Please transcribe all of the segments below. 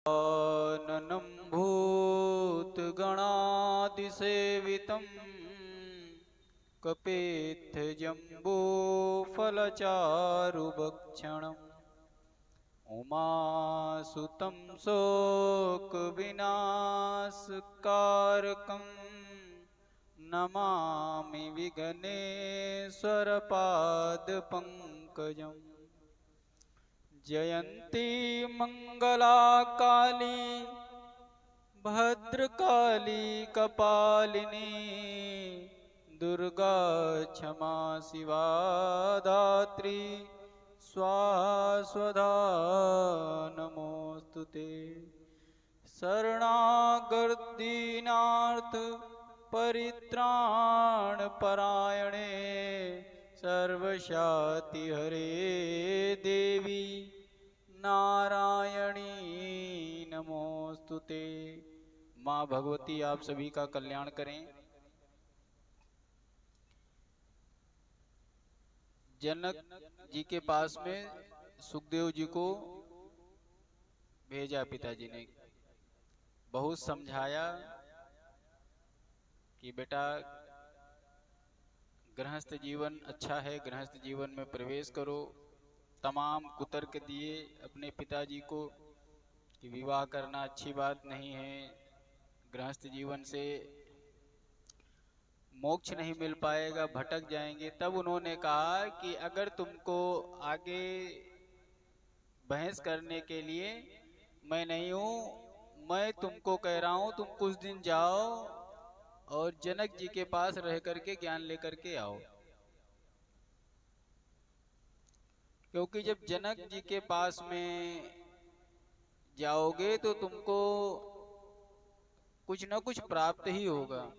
ननं भूतगणादिसेवितं कपेत्थजम्बूफलचारुभक्षणम् उमासुतं शोकविनाशकारकं नमामि विघ्नेश्वरपादपङ्कजम्। जयन्ती मंगला काली भद्रकाली कपालिनी दुर्गा क्षमा शिवा धात्री स्वाहा स्वधा नमोस्तुते। शरणागत परित्राण परायणे सर्वशाति हरे देवी नारायणी नमोस्तुते। माँ भगवती आप सभी का कल्याण करें। जनक जी के पास में सुखदेव जी को भेजा पिताजी ने, बहुत समझाया कि बेटा गृहस्थ जीवन अच्छा है, गृहस्थ जीवन में प्रवेश करो। तमाम कुतर्क दिए अपने पिताजी को कि विवाह करना अच्छी बात नहीं है, गृहस्थ जीवन से मोक्ष नहीं मिल पाएगा, भटक जाएंगे। तब उन्होंने कहा कि अगर तुमको आगे बहस करने के लिए मैं नहीं हूं, मैं तुमको कह रहा हूं तुम कुछ दिन जाओ और जनक जी के पास रह करके ज्ञान लेकर के आओ। क्योंकि जब जनक जी के पास में जाओगे तो तुमको कुछ न कुछ प्राप्त ही होगा।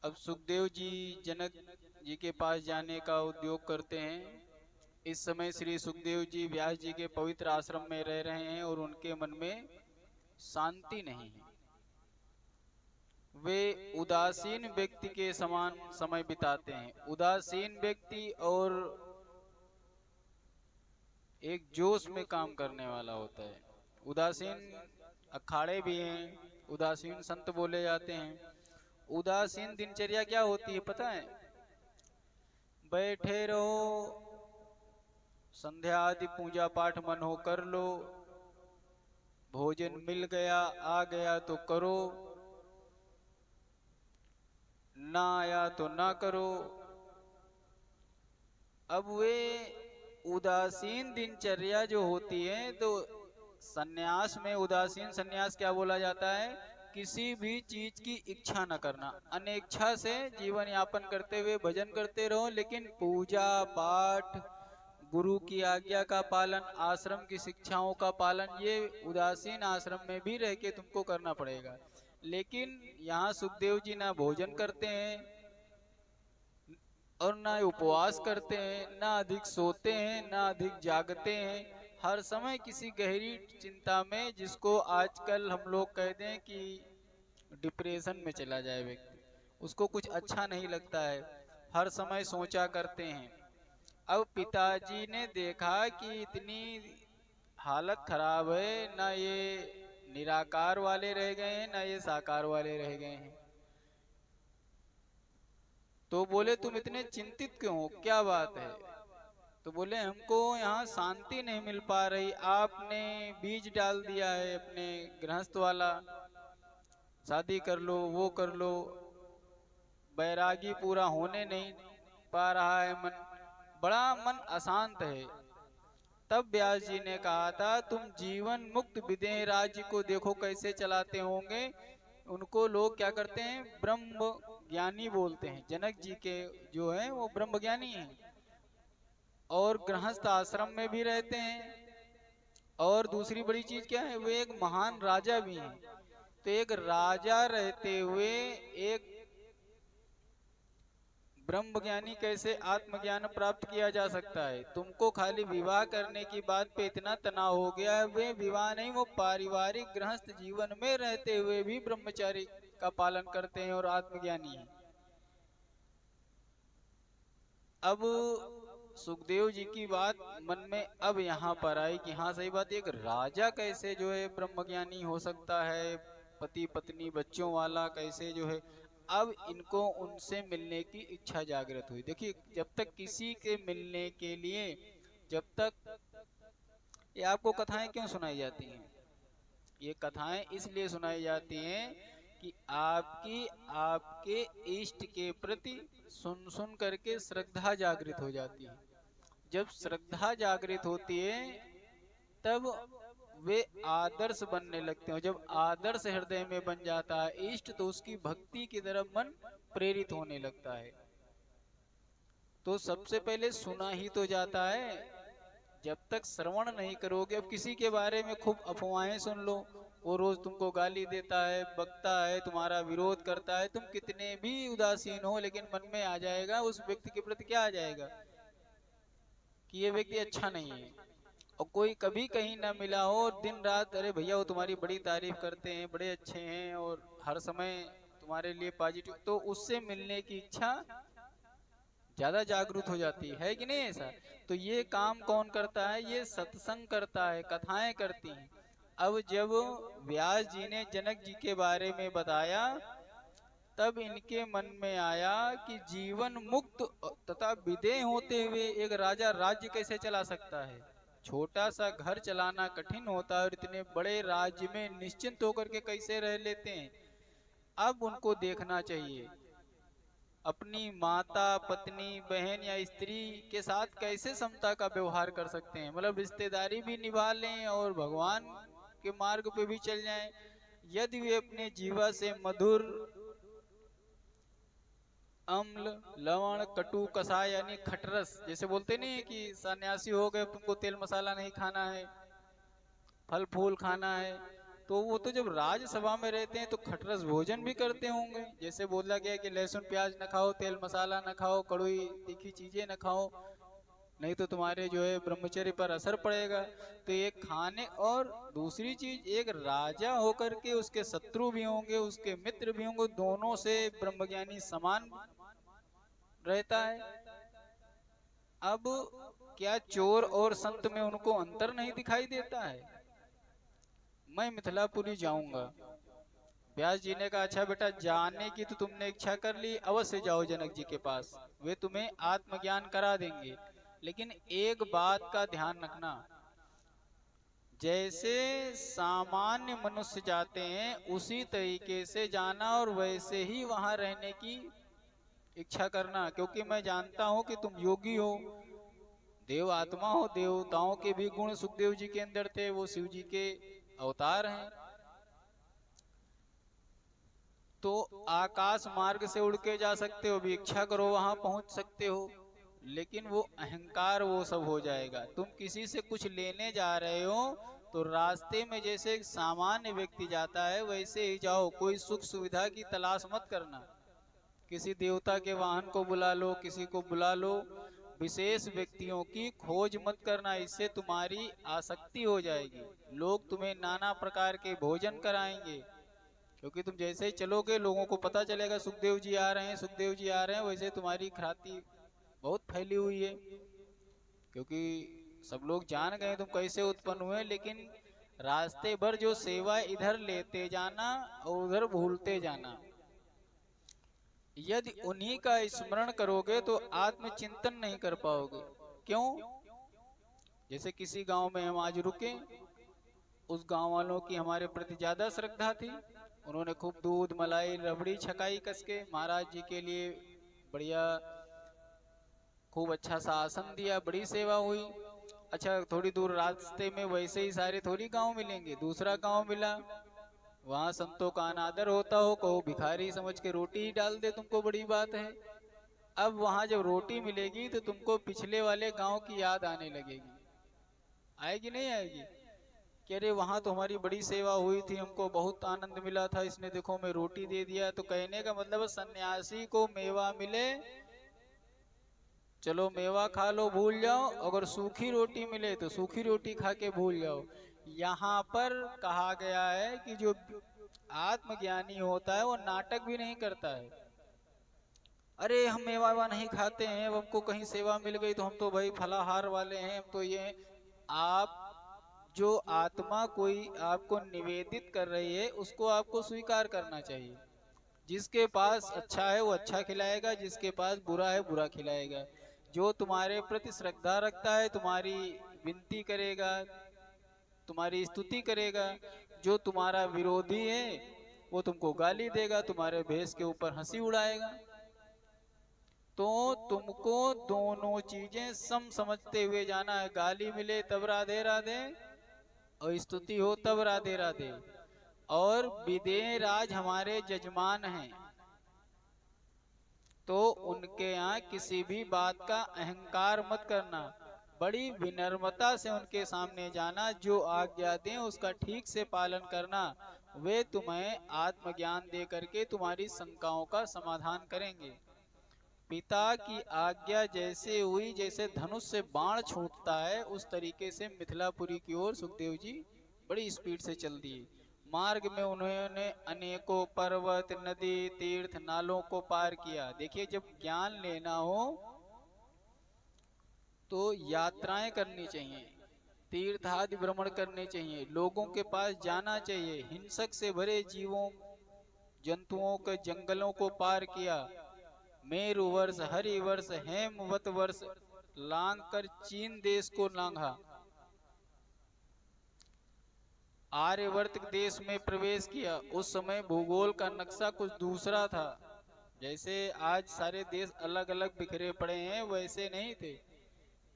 अब सुखदेव जी जनक जी के पास जाने का उद्योग करते हैं। इस समय श्री सुखदेव जी व्यास जी के पवित्र आश्रम में रह रहे हैं और उनके मन में शांति नहीं है। वे उदासीन व्यक्ति के समान समय बिताते हैं। उदासीन व्यक्ति और एक जोश में काम करने वाला होता है। उदासीन अखाड़े भी हैं, उदासीन संत बोले जाते हैं। उदासीन दिनचर्या क्या होती है पता है? बैठे रहो, संध्या आदि पूजा पाठ मन हो कर लो, भोजन मिल गया आ गया तो करो, ना आया तो ना करो। अब वे उदासीन दिनचर्या जो होती है, तो सन्यास में उदासीन सन्यास क्या बोला जाता है? किसी भी चीज की इच्छा न करना, अनेच्छा से जीवन यापन करते हुए भजन करते रहो, लेकिन पूजा पाठ, गुरु की आज्ञा का पालन, आश्रम की शिक्षाओं का पालन, ये उदासीन आश्रम में भी रह के तुमको करना पड़ेगा। लेकिन यहाँ सुखदेव जी ना भोजन करते हैं और ना उपवास करते हैं, ना अधिक सोते हैं, ना अधिक जागते हैं। हर समय किसी गहरी चिंता में, जिसको आजकल हम लोग कह दें कि डिप्रेशन में चला जाए व्यक्ति, उसको कुछ अच्छा नहीं लगता है, हर समय सोचा करते हैं। अब पिताजी ने देखा कि इतनी हालत खराब है, ना ये निराकार वाले रह गए हैं, ना ये साकार वाले रह गए हैं। तो बोले तुम इतने चिंतित क्यों हो, क्या बात है? तो बोले हमको यहाँ शांति नहीं मिल पा रही। आपने बीज डाल दिया है अपने गृहस्थ वाला, शादी कर लो, वो कर लो, बैरागी पूरा होने नहीं पा रहा है, मन बड़ा मन अशांत है। तब व्यास जी ने कहा था तुम जीवन मुक्त विदेह राज्य को देखो कैसे चलाते होंगे। उनको लोग क्या करते हैं? ब्रह्म ज्ञानी बोलते हैं। जनक जी के जो है वो ब्रह्म ज्ञानी हैं और गृहस्थ आश्रम में भी रहते हैं। और दूसरी बड़ी चीज क्या है? वे एक महान राजा भी हैं। तो एक राजा रहते हुए एक ब्रह्म ज्ञानी कैसे आत्मज्ञान प्राप्त किया जा सकता है? तुमको खाली विवाह करने की बात पे इतना तनाव हो गया है। वे विवाह नहीं, वो पारिवारिक गृहस्थ जीवन में रहते हुए भी ब्रह्मचारी का पालन करते हैं और आत्मज्ञानी हैं। अब सुखदेव जी की बात मन में अब यहाँ पर आई कि हाँ सही बात, एक राजा कैसे जो है ब्रह्मज्ञानी हो सकता है, पति पत्नी बच्चों वाला कैसे जो है। अब इनको उनसे मिलने की इच्छा जागृत हुई। देखिए जब तक किसी के मिलने के लिए, जब तक, ये आपको कथाएं क्यों सुनाई जाती हैं? ये कथाएं इसलिए सुनाई जाती हैं कि आपकी आपके इष्ट के प्रति सुन सुन करके श्रद्धा जागृत हो जाती है। जब श्रद्धा जागृत होती है तब वे आदर्श बनने लगते हैं। जब आदर्श हृदय में बन जाता है इष्ट, तो उसकी भक्ति की तरफ मन प्रेरित होने लगता है। तो सबसे पहले सुना ही तो जाता है। जब तक श्रवण नहीं करोगे, अब किसी के बारे में खूब अफवाहें सुन लो, वो रोज तुमको गाली देता है, बकता है, तुम्हारा विरोध करता है, तुम कितने भी उदासीन हो लेकिन मन में आ जाएगा उस व्यक्ति के प्रति, क्या आ जाएगा कि ये व्यक्ति अच्छा नहीं है। और कोई कभी कहीं ना मिला हो, दिन रात अरे भैया वो तुम्हारी बड़ी तारीफ करते हैं, बड़े अच्छे हैं और हर समय तुम्हारे लिए पॉजिटिव, तो उससे मिलने की इच्छा ज्यादा जागरूक हो जाती है कि नहीं ऐसा? तो ये काम कौन करता है? ये सत्संग करता है, कथाएं करती हैं। अब जब व्यास जी ने जनक जी के बारे में बताया, तब इनके मन में आया कि जीवन मुक्त तथा विदेह होते हुए एक राजा राज्य कैसे चला सकता है? छोटा सा घर चलाना कठिन होता है और इतने बड़े राज्य में निश्चिंत होकर के कैसे रह लेते हैं। अब उनको देखना चाहिए अपनी माता, पत्नी, बहन या स्त्री के साथ कैसे समता का व्यवहार कर सकते हैं, मतलब रिश्तेदारी भी निभा लें और भगवान के मार्ग पे भी चल जाएं। यदि वे अपने जीवा से मधुर, अम्ल, लवण, कटु, कसाय यानी खटरस, जैसे बोलते नहीं है कि सन्यासी हो गए तुमको तेल मसाला नहीं खाना है, फल फूल खाना है, तो वो तो जब राज्यसभा में रहते हैं तो खटरस भोजन भी करते होंगे। जैसे बोला गया कि लहसुन प्याज न खाओ, तेल मसाला न खाओ, कड़वी तीखी चीजें न खाओ, नहीं तो तुम्हारे जो है ब्रह्मचर्य पर असर पड़ेगा। तो ये खाने, और दूसरी चीज, एक राजा होकर के उसके शत्रु भी होंगे, उसके मित्र भी होंगे, दोनों से ब्रह्मज्ञानी समान रहता है। अब क्या चोर और संत में उनको अंतर नहीं दिखाई देता है? मैं मिथिलापुरी जाऊंगा। व्यास जी ने कहा अच्छा बेटा, जाने की तो तुमने इच्छा कर ली, अवश्य जाओ जनक जी के पास, वे तुम्हें आत्मज्ञान करा देंगे। लेकिन एक बात का ध्यान रखना, जैसे सामान्य मनुष्य जाते हैं उसी तरीके से जाना और वैसे ही वहां रहने की इच्छा करना, क्योंकि मैं जानता हूं कि तुम योगी हो, देव आत्मा हो, देवताओं के भी गुण सुखदेव जी के अंदर थे, वो शिव जी के अवतार हैं। तो आकाश मार्ग से उड़ के जा सकते हो, भी इच्छा करो वहां पहुंच सकते हो, लेकिन वो अहंकार वो सब हो जाएगा। तुम किसी से कुछ लेने जा रहे हो तो रास्ते में जैसे एक सामान्य व्यक्ति जाता है वैसे ही जाओ, कोई सुख सुविधा की तलाश मत करना। किसी देवता के वाहन को बुला लो, किसी को बुला लो, विशेष व्यक्तियों की खोज मत करना, इससे तुम्हारी आसक्ति हो जाएगी। लोग तुम्हें नाना प्रकार के भोजन कराएंगे, क्योंकि तुम जैसे ही चलोगे लोगों को पता चलेगा सुखदेव जी आ रहे हैं, सुखदेव जी आ रहे हैं, वैसे तुम्हारी ख्याति बहुत फैली हुई है, क्योंकि सब लोग जान गए तुम कैसे उत्पन्न हुए। लेकिन रास्ते भर जो सेवा इधर लेते जाना और उधर भूलते जाना। यदि उन्हीं का स्मरण करोगे तो आत्मचिंतन नहीं कर पाओगे। क्यों? जैसे किसी गांव में हम आज रुके, उस गांव वालों की हमारे प्रति ज्यादा श्रद्धा थी, उन्होंने खूब दूध मलाई रबड़ी छकाई कस के महाराज जी के लिए, बढ़िया खूब अच्छा सा आसन दिया, बड़ी सेवा हुई। अच्छा थोड़ी दूर रास्ते में वैसे ही सारे थोड़ी गांव मिलेंगे, दूसरा गांव मिला, वहां संतों का अनादर होता हो, कहो भिखारी समझ के रोटी ही डाल दे, तुमको बड़ी बात है। अब वहां जब रोटी मिलेगी तो तुमको पिछले वाले गांव की याद आने लगेगी, आएगी नहीं आएगी? कि अरे वहां तो हमारी बड़ी सेवा हुई थी, हमको बहुत आनंद मिला था, इसने देखो मैं रोटी दे दिया। तो कहने का मतलब सन्यासी को मेवा मिले चलो मेवा खा लो भूल जाओ, अगर सूखी रोटी मिले तो सूखी रोटी खा के भूल जाओ। यहाँ पर कहा गया है कि जो आत्मज्ञानी होता है वो नाटक भी नहीं करता है। अरे हम मेवा वेवा नहीं खाते हैं, अब हमको कहीं सेवा मिल गई तो हम तो भाई फलाहार वाले हैं, हम तो ये हैं। आप जो आत्मा कोई आपको निवेदित कर रही है उसको आपको स्वीकार करना चाहिए। जिसके पास अच्छा है वो अच्छा खिलाएगा, जिसके पास बुरा है बुरा खिलाएगा। जो तुम्हारे प्रति श्रद्धा रखता है तुम्हारी विनती करेगा, तुम्हारी स्तुति करेगा। जो तुम्हारा विरोधी है वो तुमको गाली देगा, तुम्हारे भेष के ऊपर हंसी उड़ाएगा। तो तुमको दोनों चीजें सम समझते हुए जाना है। गाली मिले तब राधे राधे, और स्तुति हो तब राधे राधे। और विदेह राज हमारे जजमान हैं, तो उनके यहाँ किसी भी बात का अहंकार मत करना। बड़ी विनम्रता से उनके सामने जाना, जो आज्ञा दें उसका ठीक से पालन करना। वे तुम्हें आत्मज्ञान दे करके तुम्हारी शंकाओं का समाधान करेंगे। पिता की आज्ञा जैसे हुई, जैसे धनुष से बाण छूटता है उस तरीके से मिथिलापुरी की ओर सुखदेव जी बड़ी स्पीड से चल दिए। मार्ग में उन्होंने अनेकों पर्वत, नदी, तीर्थ, नालों को पार किया। देखिए, जब ज्ञान लेना हो तो यात्राएं करनी चाहिए, तीर्थ आदि भ्रमण करने चाहिए, लोगों के पास जाना चाहिए। हिंसक से भरे जीवों जंतुओं के जंगलों को पार किया। मेरु वर्ष, हरि वर्ष, हेमवत वर्ष लांग कर चीन देश को लांघा। आर्यवर्त देश में प्रवेश किया। उस समय भूगोल का नक्शा कुछ दूसरा था। जैसे आज सारे देश अलग अलग बिखरे पड़े हैं वैसे नहीं थे।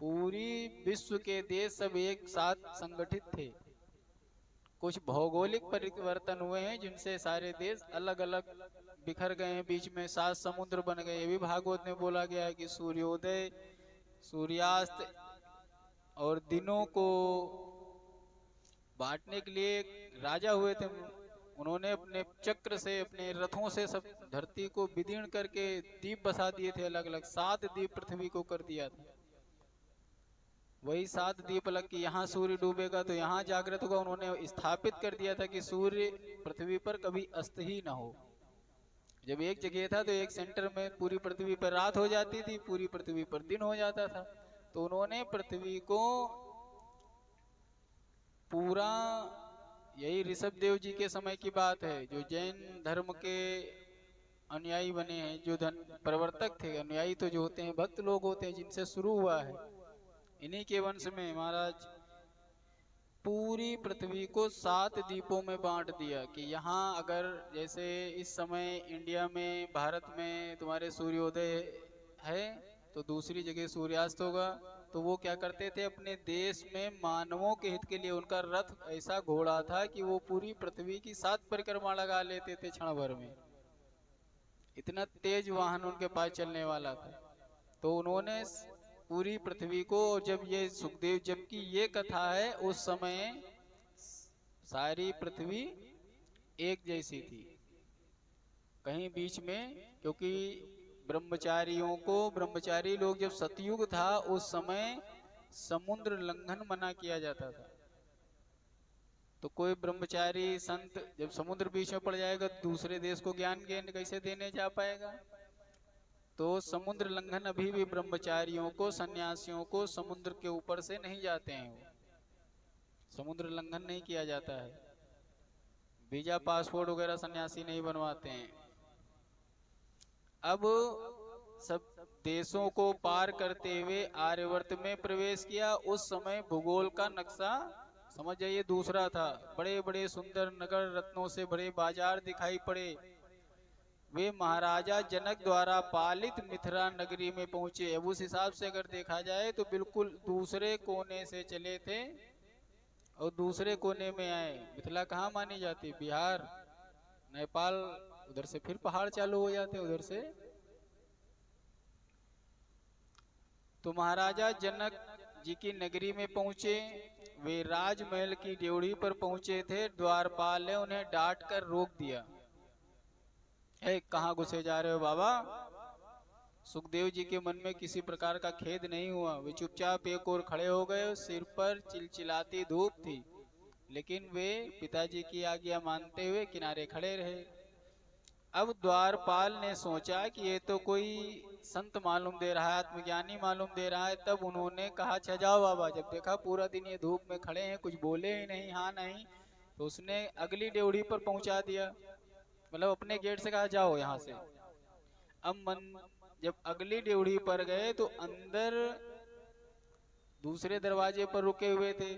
पूरी विश्व के देश सब एक साथ संगठित थे। कुछ भौगोलिक परिवर्तन हुए हैं जिनसे सारे देश अलग अलग बिखर गए हैं। बीच में 7 समुद्र बन गए। ये भी भागवत में बोला गया है कि सूर्योदय, सूर्यास्त और दिनों को बांटने के लिए राजा हुए थे। उन्होंने अपने चक्र से, अपने रथों से सब धरती को विदीर्ण करके द्वीप बसा दिए थे अलग अलग। 7 द्वीप पृथ्वी को कर दिया था। वही 7 द्वीप अलग कि यहाँ सूर्य डूबेगा तो यहाँ जागृत होगा। उन्होंने स्थापित कर दिया था कि सूर्य पृथ्वी पर कभी अस्त ही ना हो। जब एक जगह था तो एक सेंटर में पूरी पृथ्वी पर रात हो जाती थी, पूरी पृथ्वी पर दिन हो जाता था। तो उन्होंने पृथ्वी को पूरा, यही ऋषभ देव जी के समय की बात है, जो जैन धर्म के अनुयायी बने हैं, जो प्रवर्तक थे। अनुयायी तो जो होते हैं भक्त लोग होते हैं, जिनसे शुरू हुआ है। इन्हीं के वंश में महाराज पूरी पृथ्वी को 7 द्वीपों में बांट दिया कि यहाँ अगर जैसे इस समय इंडिया में, भारत में तुम्हारे सूर्योदय है तो दूसरी जगह सूर्यास्त होगा। तो वो क्या करते थे, अपने देश में मानवों के हित के लिए उनका रथ ऐसा घोड़ा था कि वो पूरी पृथ्वी की 7 परिक्रमा लगा लेते थे क्षण भर में। इतना तेज वाहन उनके पास चलने वाला था। तो उन्होंने पूरी पृथ्वी को, जब ये सुखदेव, जबकि ये कथा है उस समय सारी पृथ्वी एक जैसी थी। कहीं बीच में, क्योंकि ब्रह्मचारियों को, ब्रह्मचारी लोग जब सतयुग था उस समय समुद्र लंघन मना किया जाता था। तो कोई ब्रह्मचारी संत जब समुद्र बीच में पड़ जाएगा दूसरे देश को ज्ञान कैसे देने जा पाएगा। तो समुद्र लंघन अभी भी ब्रह्मचारियों को, सन्यासियों को समुद्र के ऊपर से नहीं जाते हैं। वो समुद्र लंघन नहीं किया जाता है। वीजा पासपोर्ट वगैरह सन्यासी नहीं बनवाते हैं। अब सब देशों को पार करते हुए आर्यवर्त में प्रवेश किया। उस समय भूगोल का नक्शा समझ जाइए दूसरा था। बड़े बड़े सुंदर नगर, रत्नों से भरे बाजार दिखाई पड़े। वे महाराजा जनक द्वारा पालित मिथिला नगरी में पहुंचे। अब उस हिसाब से अगर देखा जाए तो बिल्कुल दूसरे कोने से चले थे और दूसरे कोने में आए। मिथिला कहाँ मानी जाती, बिहार, नेपाल, उधर से फिर पहाड़ चालू हो जाते उधर से। तो महाराजा जनक जी की नगरी में पहुंचे। वे राजमहल की ड्योढ़ी पर पहुंचे थे। द्वारपाल ने उन्हें डांट कर रोक दिया। कहाँ घुसे जा रहे हो बाबा। सुखदेव जी के मन में किसी प्रकार का खेद नहीं हुआ। वे चुपचाप एक ओर खड़े हो गए। सिर पर चिलचिलाती धूप थी, लेकिन वे पिताजी की आज्ञा मानते हुए किनारे खड़े रहे। अब द्वारपाल ने सोचा कि ये तो कोई संत मालूम दे रहा है, आत्मज्ञानी मालूम दे रहा है। तब उन्होंने कहा अच्छा जाओ बाबा। जब देखा पूरा दिन ये धूप में खड़े हैं, कुछ बोले ही नहीं, हाँ नहीं, तो उसने अगली ड्योढ़ी पर पहुंचा दिया। मतलब अपने गेट से कहा जाओ यहाँ से। अब जब अगली ड्योढ़ी पर गए तो अंदर दूसरे दरवाजे पर रुके हुए थे।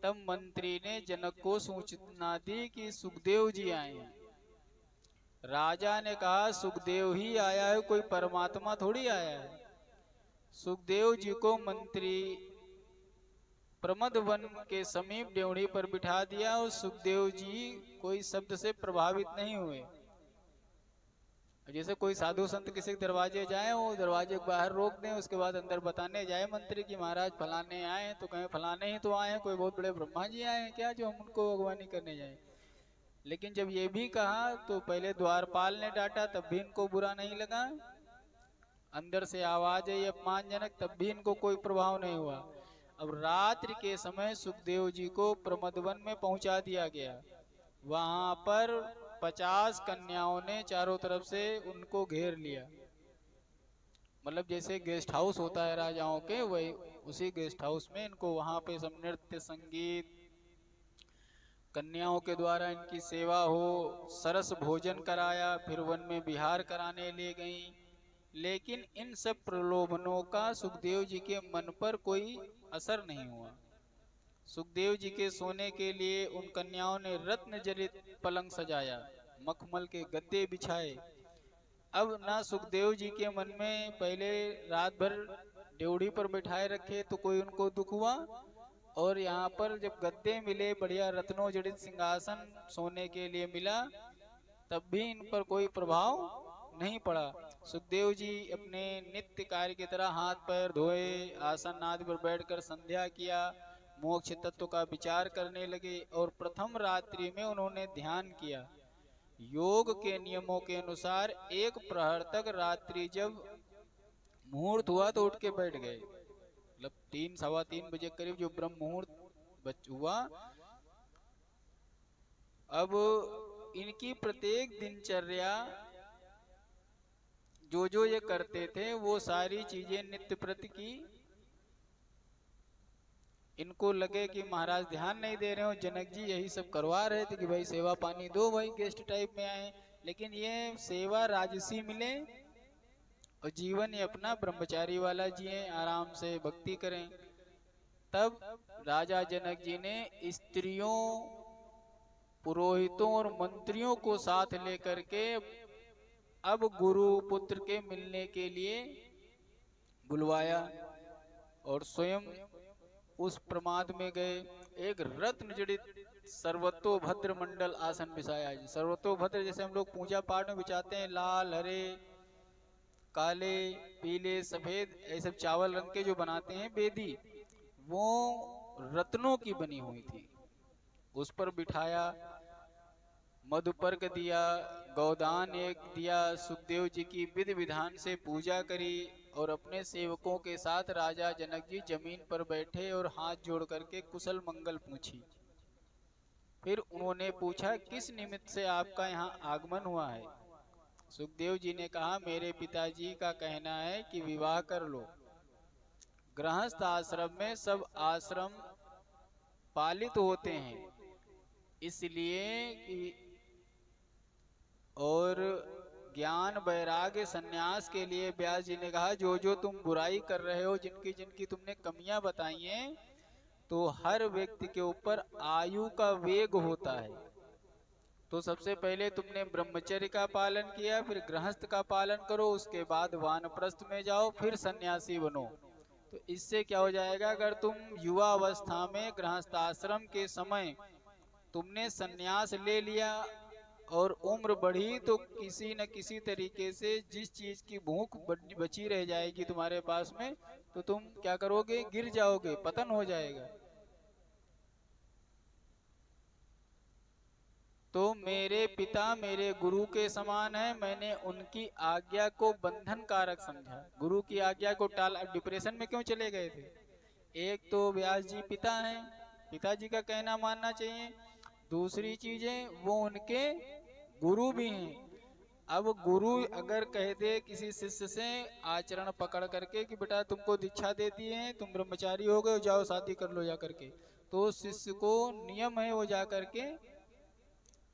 तब मंत्री ने जनक को सूचना दी कि सुखदेव जी आए हैं। राजा ने कहा सुखदेव ही आया है, कोई परमात्मा थोड़ी आया है। सुखदेव जी को मंत्री प्रमद वन के समीप ड्योढ़ी पर बिठा दिया और सुखदेव जी कोई शब्द से प्रभावित नहीं हुए। जैसे कोई साधु संत किसी दरवाजे जाए, वो दरवाजे के बाहर रोक दें, उसके बाद अंदर बताने जाए मंत्री कि महाराज फलाने आए, तो कहें फलाने ही तो आए हैं, कोई बहुत बड़े ब्रह्मा जी आए हैं क्या जो हम उनको अगवानी करने जाए। लेकिन जब ये भी कहा तो पहले द्वारपाल ने डांटा, तब भी इनको बुरा नहीं लगा। अंदर से आवाज आई अपमानजनक, तब भी इनको कोई प्रभाव नहीं हुआ। अब रात्रि के समय सुखदेव जी को प्रमदवन में पहुंचा दिया गया। वहां पर 50 कन्याओं ने चारों तरफ से उनको घेर लिया। मतलब जैसे गेस्ट हाउस होता है राजाओं के, वही उसी गेस्ट हाउस में इनको वहां पे सब नृत्य संगीत, कन्याओं के द्वारा इनकी सेवा हो, सरस भोजन कराया, फिर वन में विहार कराने ले गई। लेकिन इन सब प्रलोभनों का सुखदेव जी के मन पर कोई असर नहीं हुआ। सुखदेव जी के सोने के लिए उन कन्याओं ने रत्न जड़ित पलंग सजाया, मखमल के गद्दे बिछाए। अब ना सुखदेव जी के मन में पहले रात भर ड्योढ़ी पर बैठाए रखे तो कोई उनको दुख हुआ, और यहाँ पर जब गद्दे मिले, बढ़िया रत्नों जड़ित सिंहासन सोने के लिए मिला, तब भी इन पर कोई प्रभाव नहीं पड़ा। सुखदेव जी अपने नित्य कार्य की तरह हाथ पैर धोए, आसन आदि पर बैठकर संध्या किया, मोक्ष तत्व का विचार करने लगे। और प्रथम रात्रि में उन्होंने ध्यान किया। योग के नियमों के अनुसार 1 प्रहर तक रात्रि जब मुहूर्त हुआ तो उठ के बैठ गए। मतलब 3 सवा 3 बजे करीब जो ब्रह्म मुहूर्त हुआ। अब इनकी प्रत्येक दिनचर्या जो जो ये करते थे वो सारी चीजें नित्य प्रति की। इनको लगे कि महाराज ध्यान नहीं दे रहे हो, जनक जी यही सब करवा रहे थे कि भाई सेवा पानी दो, भाई गेस्ट टाइप में आए। लेकिन ये सेवा राजसी मिले और जीवन ये अपना ब्रह्मचारी वाला जिए, आराम से भक्ति करें। तब राजा जनक जी ने स्त्रियों, पुरोहितों और मंत्रियों को साथ लेकर के अब गुरु पुत्र के मिलने के लिए बुलवाया और स्वयं उस प्रमाद में गए। एक रत्न जड़ित सर्वतोभद्र मंडल आसन बिछाया। सर्वतोभद्र जैसे हम लोग पूजा पाठ में बिछाते हैं, लाल हरे काले पीले सफेद ऐसे सब चावल रंग के जो बनाते हैं बेदी, वो रत्नों की बनी हुई थी। उस पर बिठाया, मधुपर्क दिया, गौदान एक दिया, सुखदेव जी की विधि विधान से पूजा करी और अपने सेवकों के साथ राजा जनक जी जमीन पर बैठे और हाथ जोड़ करके कुशल मंगल पूछी। फिर उन्होंने पूछा किस निमित्त से आपका यहाँ आगमन हुआ है। सुखदेव जी ने कहा मेरे पिताजी का कहना है कि विवाह कर लो। गृहस्थ आश्रम में सब आश्रम पालित होते हैं, इसलिए कि और ज्ञान वैराग्य संन्यास के लिए व्यास जी ने कहा जो जो तुम बुराई कर रहे हो, जिनकी जिनकी तुमने कमियां बताई हैं, तो हर व्यक्ति के ऊपर आयु का वेग होता है। तो सबसे पहले तुमने ब्रह्मचर्य का पालन किया, फिर गृहस्थ का पालन करो, उसके बाद वानप्रस्थ में जाओ, फिर सन्यासी बनो। तो इससे क्या हो जाएगा, अगर तुम युवा अवस्था में गृहस्थ आश्रम के समय तुमने सन्यास ले लिया और उम्र बढ़ी, तो किसी न किसी तरीके से जिस चीज की भूख बची रह जाएगी तुम्हारे पास में, तो तुम क्या करोगे, गिर जाओगे, पतन हो जाएगा। तो मेरे पिता मेरे गुरु के समान है, मैंने उनकी आज्ञा को बंधन कारक समझा। गुरु की आज्ञा को टाला। डिप्रेशन में क्यों चले गए थे? एक तो व्यास जी पिता हैं, पिताजी का कहना मानना चाहिए। दूसरी चीजें वो उनके गुरु भी हैं। अब गुरु अगर कह दे किसी शिष्य से आचरण पकड़ करके कि बेटा तुमको दीक्षा दे दिए हैं, तुम ब्रह्मचारी हो गए, जाओ शादी कर लो जा करके, तो शिष्य को नियम है वो जा करके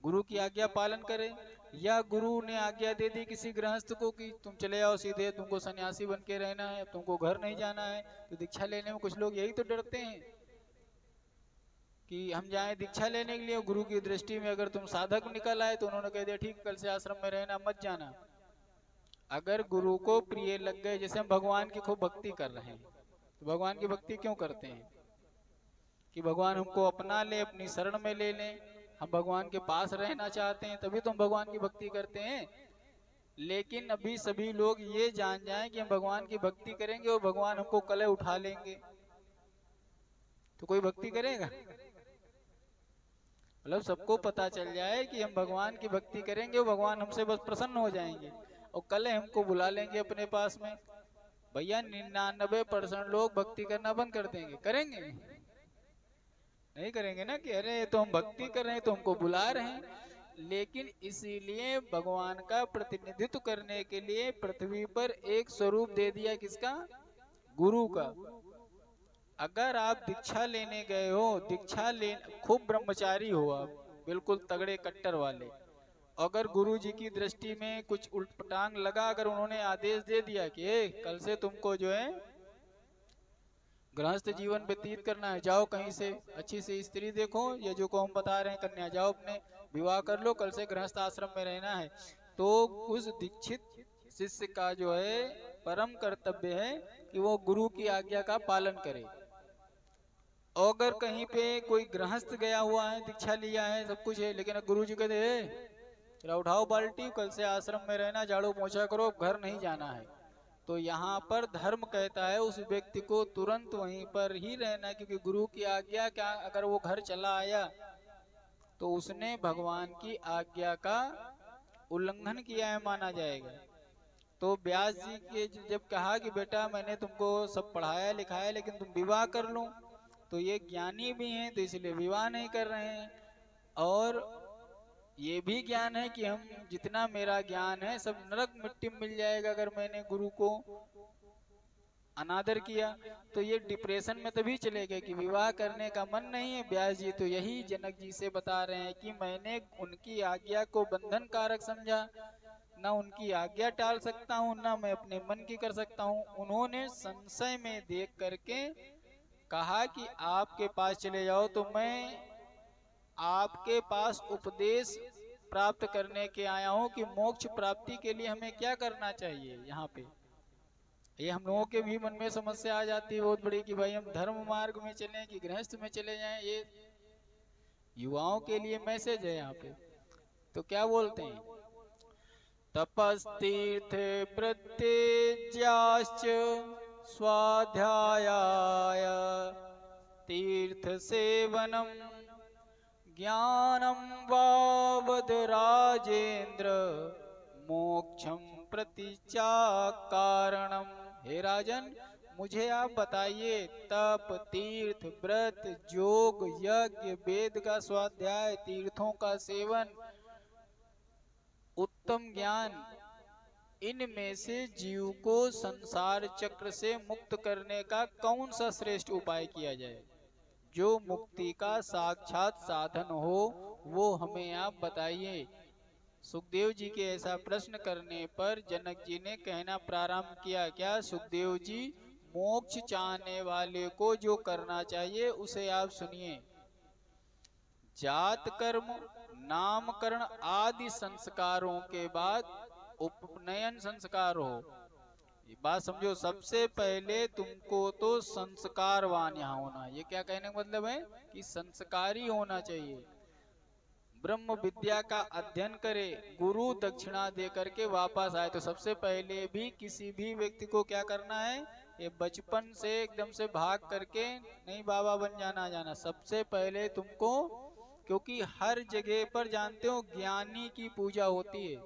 गुरु की आज्ञा पालन करे। या गुरु ने आज्ञा दे दी किसी गृहस्थ को कि तुम चले जाओ सीधे, तुमको सन्यासी बन के रहना है, तुमको घर नहीं जाना है, तो दीक्षा लेने में कुछ लोग यही तो डरते हैं कि हम जाएं दीक्षा लेने के लिए, गुरु की दृष्टि में अगर तुम साधक निकल आए तो उन्होंने कह दिया ठीक कल से आश्रम में रहना, मत जाना। अगर गुरु को प्रिय लग गए, जैसे हम भगवान की खूब भक्ति कर रहे हैं, तो भगवान की भक्ति क्यों करते हैं कि भगवान हमको अपना ले, अपनी शरण में ले लें, हम भगवान के पास रहना चाहते हैं, तभी तो हम भगवान की भक्ति करते हैं। लेकिन अभी सभी लोग ये जान जाएं कि हम भगवान की भक्ति करेंगे और भगवान हमको कले उठा लेंगे, तो कोई भक्ति करेगा? मतलब सबको पता चल जाए कि हम भगवान की भक्ति करेंगे और भगवान हमसे बस प्रसन्न हो जाएंगे और कल हमको बुला लेंगे अपने पास में। भैया 99% लोग भक्ति करना बंद कर देंगे, करेंगे नहीं करेंगे ना कि अरे तो हम भक्ति कर रहे हैं तो हमको बुला रहे हैं। लेकिन इसीलिए भगवान का प्रतिनिधित्व करने के लिए पृथ्वी पर एक स्वरूप दे दिया, किसका? गुरु का। अगर आप दीक्षा लेने गए हो, दीक्षा ले खूब ब्रह्मचारी हो आप, बिल्कुल तगड़े कट्टर वाले, अगर गुरु जी की दृष्टि में कुछ उल्टपटांग लगा, अगर उन्होंने आदेश दे दिया कि कल से तुमको जो है गृहस्थ जीवन व्यतीत करना है, जाओ कहीं से अच्छी सी स्त्री देखो, ये जो को हम बता रहे हैं कन्या, जाओ अपने विवाह कर लो, कल से गृहस्थ आश्रम में रहना है, तो उस दीक्षित शिष्य का जो है परम कर्तव्य है कि वो गुरु की आज्ञा का पालन करे। अगर कहीं पे कोई गृहस्थ गया हुआ है, दीक्षा लिया है, सब कुछ है, लेकिन गुरु जी कहते चला उठाओ बाल्टी, कल से आश्रम में रहना, झाड़ू पोछा करो, घर नहीं जाना है, तो यहाँ पर धर्म कहता है उस व्यक्ति को तुरंत वहीं पर ही रहना, क्योंकि गुरु की आज्ञा क्या, अगर वो घर चला आया तो उसने भगवान की आज्ञा का उल्लंघन किया है माना जाएगा। तो व्यास जी के जब कहा कि बेटा मैंने तुमको सब पढ़ाया लिखाया लेकिन तुम विवाह कर लो, तो ये ज्ञानी भी हैं तो इसलिए विवाह नहीं कर रहे हैं, और ये भी ज्ञान है कि हम जितना मेरा ज्ञान है सब नरक मिट्टी में मिल जाएगा अगर मैंने गुरु को अनादर किया, तो ये डिप्रेशन में तभी चले गए कि विवाह करने का मन नहीं है। व्यास जी तो यही जनक जी से बता रहे हैं कि मैंने उनकी आज्ञा को बंधन कारक समझा, ना उनकी आज्ञा टाल सकता हूँ, ना मैं अपने मन की कर सकता हूँ। उन्होंने संशय में देख करके कहा कि आपके पास चले जाओ, तो मैं आपके पास उपदेश प्राप्त करने के आया हूँ कि मोक्ष प्राप्ति के लिए हमें क्या करना चाहिए। यहाँ पे ये हम लोगों के भी मन में समस्या आ जाती है बहुत बड़ी कि भाई हम धर्म मार्ग में चलें कि गृहस्थ में चले जाएं। ये युवाओं के लिए मैसेज है यहाँ पे। तो क्या बोलते हैं, तपस्तीर्थ प्रत्यज्याश्च स्वाध्यायाय तीर्थ सेवनम ज्ञानम वावद राजेंद्र मोक्षम प्रतिचा कारणम। हे राजन, मुझे आप बताइए, तप, तीर्थ, व्रत, योग, यज्ञ, वेद का स्वाध्याय, तीर्थों का सेवन, उत्तम ज्ञान, इनमें से जीव को संसार चक्र से मुक्त करने का कौन सा श्रेष्ठ उपाय किया जाए, जो मुक्ति का साक्षात साधन हो, वो हमें आप बताइए। सुखदेव जी के ऐसा प्रश्न करने पर जनक जी ने कहना प्रारंभ किया, क्या सुखदेव जी, मोक्ष चाहने वाले को जो करना चाहिए उसे आप सुनिए। जात कर्म, नामकरण आदि संस्कारों के बाद उपनयन संस्कार हो। ये बात समझो, सबसे पहले तुमको तो संस्कारवान यहाँ होना। ये क्या कहने का मतलब है कि संस्कारी होना चाहिए, ब्रह्म विद्या का अध्ययन करे, गुरु दक्षिणा दे करके वापस आए। तो सबसे पहले भी किसी भी व्यक्ति को क्या करना है, ये बचपन से एकदम से भाग करके नहीं बाबा बन जाना। सबसे पहले तुमको, क्योंकि हर जगह पर जानते हो ज्ञानी की पूजा होती है,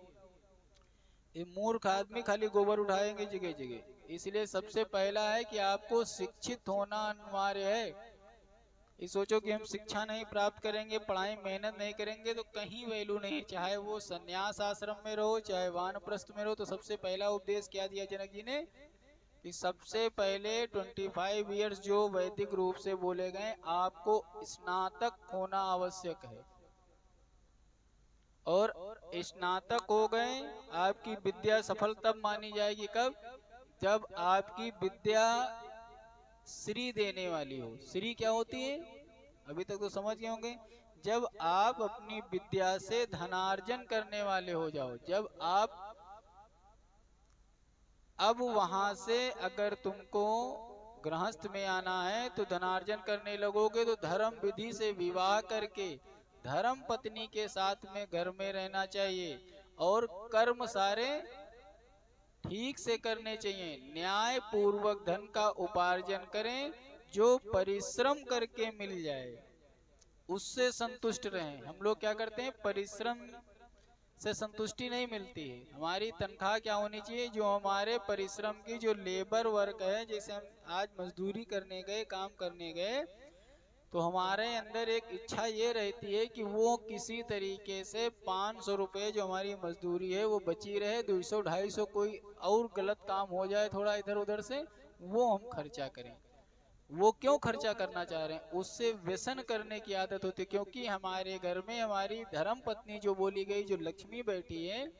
ये मूर्ख आदमी खाली गोबर उठाएंगे जगह जगह। इसलिए सबसे पहला है कि आपको शिक्षित होना अनिवार्य है। ये सोचो कि हम शिक्षा नहीं प्राप्त करेंगे, पढ़ाई मेहनत नहीं करेंगे तो कहीं वैल्यू नहीं, चाहे वो संन्यास आश्रम में रहो चाहे वानप्रस्थ में रहो। तो सबसे पहला उपदेश क्या दिया जनक जी ने कि सबसे पहले 25 इयर्स जो वैदिक रूप से बोले गए, आपको स्नातक होना आवश्यक है। और स्नातक हो गए, आपकी विद्या सफल तब मानी जाएगी कब, जब आपकी विद्या श्री देने वाली हो। श्री क्या होती है, अभी तक तो समझ गए होंगे, जब आप अपनी विद्या से धनार्जन करने वाले हो जाओ। जब आप अब वहां से अगर तुमको गृहस्थ में आना है तो धनार्जन करने लगोगे तो धर्म विधि से विवाह करके धर्म पत्नी के साथ में घर में रहना चाहिए। और कर्म सारे ठीक से करने चाहिए, न्याय पूर्वक धन का उपार्जन करें, जो परिश्रम करके मिल जाए उससे संतुष्ट रहें। हम लोग क्या करते हैं, परिश्रम से संतुष्टि नहीं मिलती है। हमारी तनख्वाह क्या होनी चाहिए, जो हमारे परिश्रम की जो लेबर वर्क है, जैसे हम आज मजदूरी करने गए, काम करने गए, तो हमारे अंदर एक इच्छा ये रहती है कि वो किसी तरीके से 500 रुपये जो हमारी मजदूरी है वो बची रहे, 200-250 कोई और गलत काम हो जाए थोड़ा इधर उधर से, वो हम खर्चा करें। वो क्यों खर्चा करना चाह रहे हैं, उससे व्यसन करने की आदत होती है। क्योंकि हमारे घर में हमारी धर्म पत्नी जो बोली गई, जो लक्ष्मी बैठी है,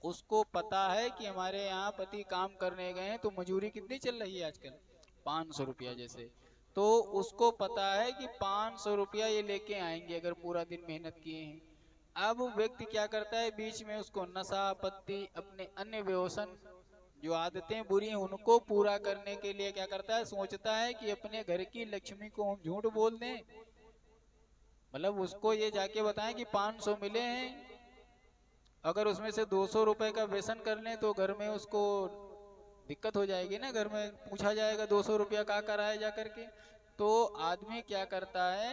उसको पता है कि हमारे यहाँ पति काम करने गए हैं तो मजूरी कितनी चल रही है आजकल, 500 रुपया जैसे। तो उसको पता है कि 500 रुपया ये लेके आएंगे अगर पूरा दिन मेहनत किए हैं। अब व्यक्ति क्या करता है, बीच में उसको नशा पत्ती अपने अन्य व्यसन जो आदतें बुरी हैं उनको पूरा करने के लिए क्या करता है, सोचता है कि अपने घर की लक्ष्मी को हम झूठ बोल दें, मतलब उसको ये जाके बताएं कि 500 मिले हैं, अगर उसमें से 200 रुपए का व्यसन कर लें तो घर में उसको दिक्कत हो जाएगी ना, घर में पूछा जाएगा 200 रुपया कहाँ कराया जा करके। तो आदमी क्या करता है,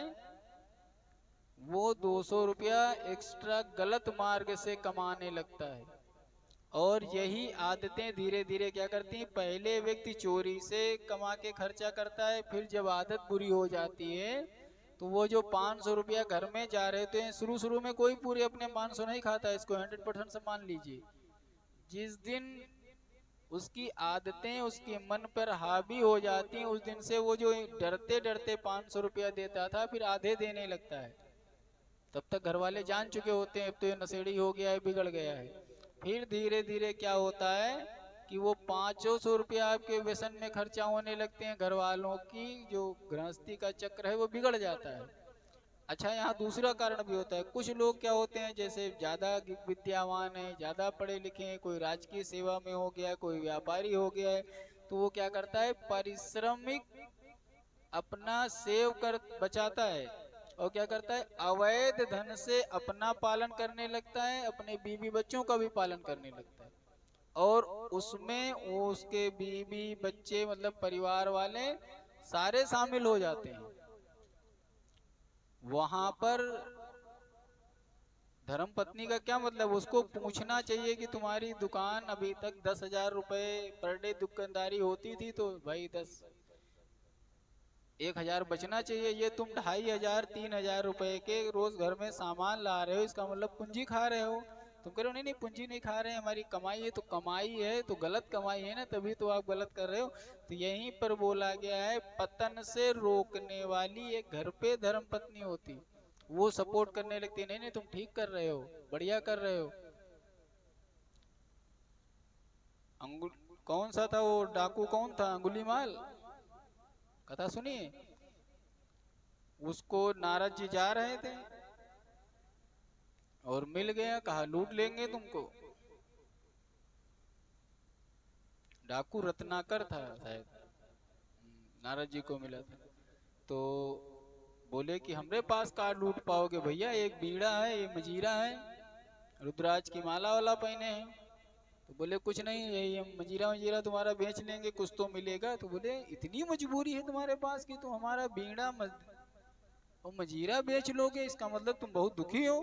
वो 200 रुपया एक्स्ट्रा गलत मार्ग से कमाने लगता है। और यही आदतें धीरे धीरे क्या करती हैं, पहले व्यक्ति चोरी से कमा के खर्चा करता है, फिर जब आदत बुरी हो जाती है तो वो जो 500 रुपया घर में जा रहे थे, शुरू शुरू में कोई पूरे अपने 500 नहीं खाता, इसको 100% से मान लीजिए। जिस दिन उसकी आदतें उसके मन पर हावी हो जाती हैं, उस दिन से वो जो डरते डरते 500 रुपया देता था, फिर आधे देने लगता है। तब तक घर वाले जान चुके होते हैं अब तो ये नशेड़ी हो गया है, बिगड़ गया है। फिर धीरे धीरे क्या होता है कि वो 500 रुपया आपके व्यसन में खर्चा होने लगते हैं, घर वालों की जो गृहस्थी का चक्र है वो बिगड़ जाता है। अच्छा, यहाँ दूसरा कारण भी होता है, कुछ लोग क्या होते हैं, जैसे ज्यादा विद्यावान है, ज्यादा पढ़े लिखे हैं, कोई राजकीय सेवा में हो गया, कोई व्यापारी हो गया है, तो वो क्या करता है, पारिश्रमिक अपना सेव कर बचाता है और क्या करता है, अवैध धन से अपना पालन करने लगता है, अपने बीवी बच्चों का भी पालन करने लगता है। और उसमें वो उसके बीवी बच्चे मतलब परिवार वाले सारे शामिल हो जाते हैं। वहां पर धर्म पत्नी का क्या मतलब, उसको पूछना चाहिए कि तुम्हारी दुकान अभी तक 10,000 रुपए पर डे दुकानदारी होती थी, तो भाई 1,000 बचना चाहिए। ये तुम 2,500 3,000 रुपए के रोज घर में सामान ला रहे हो, इसका मतलब पूंजी खा रहे हो। तुम कह रहे हो नहीं नहीं पूंजी नहीं खा रहे हैं, हमारी कमाई है, तो कमाई है तो गलत कमाई है ना, तभी तो आप गलत कर रहे हो। तो यहीं पर बोला गया है, पतन से रोकने वाली एक घर पे धर्म पत्नी होती, वो सपोर्ट करने लगती, नहीं नहीं तुम ठीक कर रहे हो, बढ़िया कर रहे हो। अंगुल कौन सा था वो डाकू, कौन था, अंगुलीमाल, कथा सुनिए। उसको नारद जी जा रहे थे और मिल गया, कहा लूट लेंगे तुमको। डाकू रत्नाकर था शायद, नारद जी को मिला था। तो बोले कि हमरे पास कार लूट पाओगे भैया, एक बीड़ा है, एक मजीरा है, रुद्राज की माला वाला पहने हैं। तो बोले कुछ नहीं, यही हम मजीरा मजीरा तुम्हारा बेच लेंगे, कुछ तो मिलेगा। तो बोले इतनी मजबूरी है तुम्हारे पास कि तुम हमारा बीड़ा और मजीरा बेच लोगे, इसका मतलब तुम बहुत दुखी हो।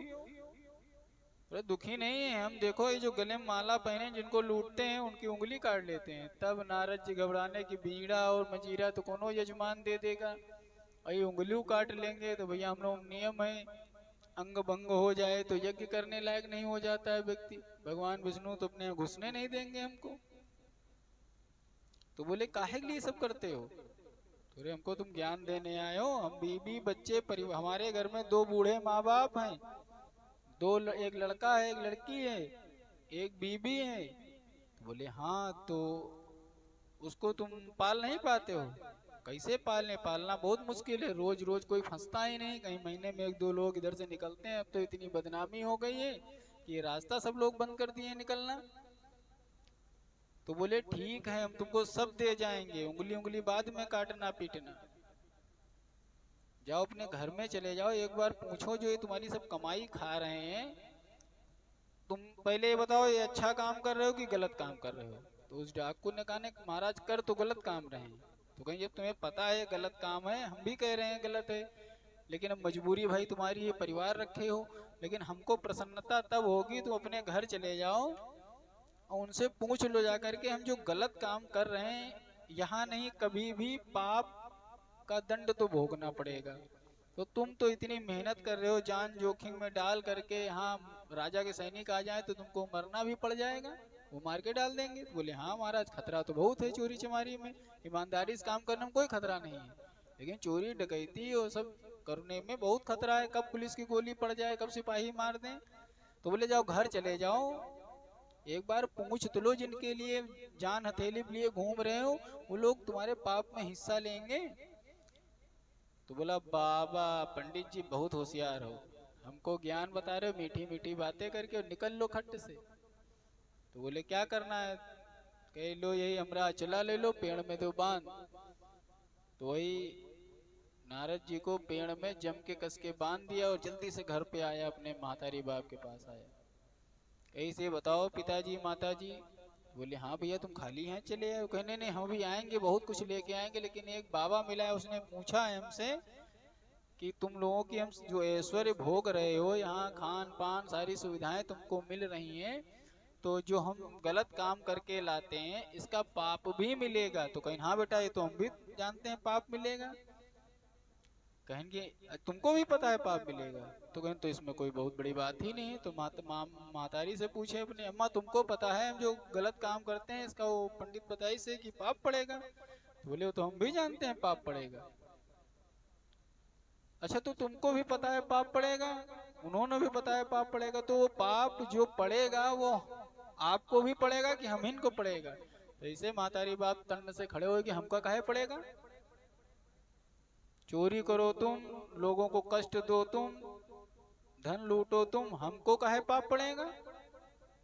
अरे दुखी नहीं है हम, देखो ये जो गले में माला पहने जिनको लूटते हैं उनकी उंगली काट लेते हैं। तब नारद जी घबराने की बीड़ा और मजीरा तो कोनो यजमान दे देगा। वही उंगलियों काट लेंगे तो भैया हम लोग नियम है, अंग भंग हो जाए तो यज्ञ करने लायक नहीं हो जाता है व्यक्ति, भगवान विष्णु तो अपने घुसने नहीं देंगे हमको। तो बोले काहे के लिए सब करते हो? तो रे हमको तुम ज्ञान देने आए हो, हम बीबी बच्चे परिवार, हमारे घर में दो बूढ़े माँ बाप हैं, एक लड़का है एक लड़की है, एक बीबी है। तो बोले हाँ, तो उसको तुम पाल नहीं पाते हो? कैसे पालने, पालना बहुत मुश्किल है, रोज रोज कोई फंसता ही नहीं, कहीं महीने में एक दो लोग इधर से निकलते हैं। अब तो इतनी बदनामी हो गई है कि ये रास्ता सब लोग बंद कर दिए निकलना। तो बोले ठीक है, हम तुमको सब दे जाएंगे, उंगली उंगली बाद में काटना पीटना। जाओ अपने घर में चले जाओ, एक बार पूछो जो ये तुम्हारी सब कमाई खा रहे हैं, तुम पहले ये बताओ ये अच्छा काम कर रहे हो कि गलत काम कर रहे हो? तो उस डाकू ने कहा महाराज कर तो गलत काम रहे हैं। तो कहीं जब तुम्हें पता है गलत काम है, हम भी कह रहे हैं गलत है, लेकिन अब मजबूरी भाई तुम्हारी, ये परिवार रखे हो, लेकिन हमको प्रसन्नता तब होगी तुम अपने घर चले जाओ और उनसे पूछ लो जाकर के हम जो गलत काम कर रहे हैं, यहाँ नहीं कभी भी पाप का दंड तो भोगना पड़ेगा। तो तुम तो इतनी मेहनत कर रहे हो, जान जोखिम में डाल करके, यहाँ राजा के सैनिक आ जाए तो तुमको मरना भी पड़ जाएगा, वो मार के डाल देंगे। तो बोले हाँ महाराज खतरा तो बहुत है चोरी चमारी में, ईमानदारी से काम करने में कोई खतरा नहीं है, लेकिन चोरी डकैती और सब करने में बहुत खतरा है, कब पुलिस की गोली पड़ जाए, कब सिपाही मार दें। तो बोले जाओ घर चले जाओ, एक बार पूछ तो लो जिनके लिए जान हथेली के लिए घूम रहे हो, वो लोग तुम्हारे पाप में हिस्सा लेंगे। तो बोला बाबा पंडित जी बहुत होशियार हो, हमको ज्ञान बता रहे हो मीठी मीठी बातें करके, और निकल लो खट्ट से। तो बोले क्या करना है? कह लो यही हमरा चला ले लो, पेड़ में तो बांध। तो वही नारद जी को पेड़ में जम के कस के बांध दिया और जल्दी से घर पे आया, अपने महतारी बाप के पास आया। ऐसे बताओ पिताजी माताजी? बोले हाँ भैया तुम खाली हैं चले आए? कहने नहीं हम भी आएंगे, बहुत कुछ लेके आएंगे, लेकिन एक बाबा मिला है, उसने पूछा है हमसे कि तुम लोगों की हम जो ऐश्वर्य भोग रहे हो, यहाँ खान पान सारी सुविधाएं तुमको मिल रही हैं, तो जो हम गलत काम करके लाते हैं इसका पाप भी मिलेगा। तो कहीं हाँ बेटा ये तो हम भी जानते हैं पाप मिलेगा। कहेंगे तुमको भी पता है पाप मिलेगा? तो कहें तो इसमें कोई बहुत बड़ी बात ही नहीं है। तो मातारी से पूछे अपने अम्मा तुमको पता है हम जो गलत काम करते हैं इसका वो पंडित बताई से कि पाप पड़ेगा? तो बोले वो तो हम भी जानते हैं पाप पड़ेगा। अच्छा तो तुमको भी पता है पाप पड़ेगा? उन्होंने भी बताया पाप पड़ेगा। तो वो पाप जो पड़ेगा वो आपको भी पड़ेगा कि हम इनको पड़ेगा? तो इसे मातारी बाप तंड से खड़े हुए कि हमका काहे पड़ेगा? चोरी करो तुम, लोगों को कष्ट दो तुम, धन लूटो तुम, हमको काहे पाप पड़ेगा?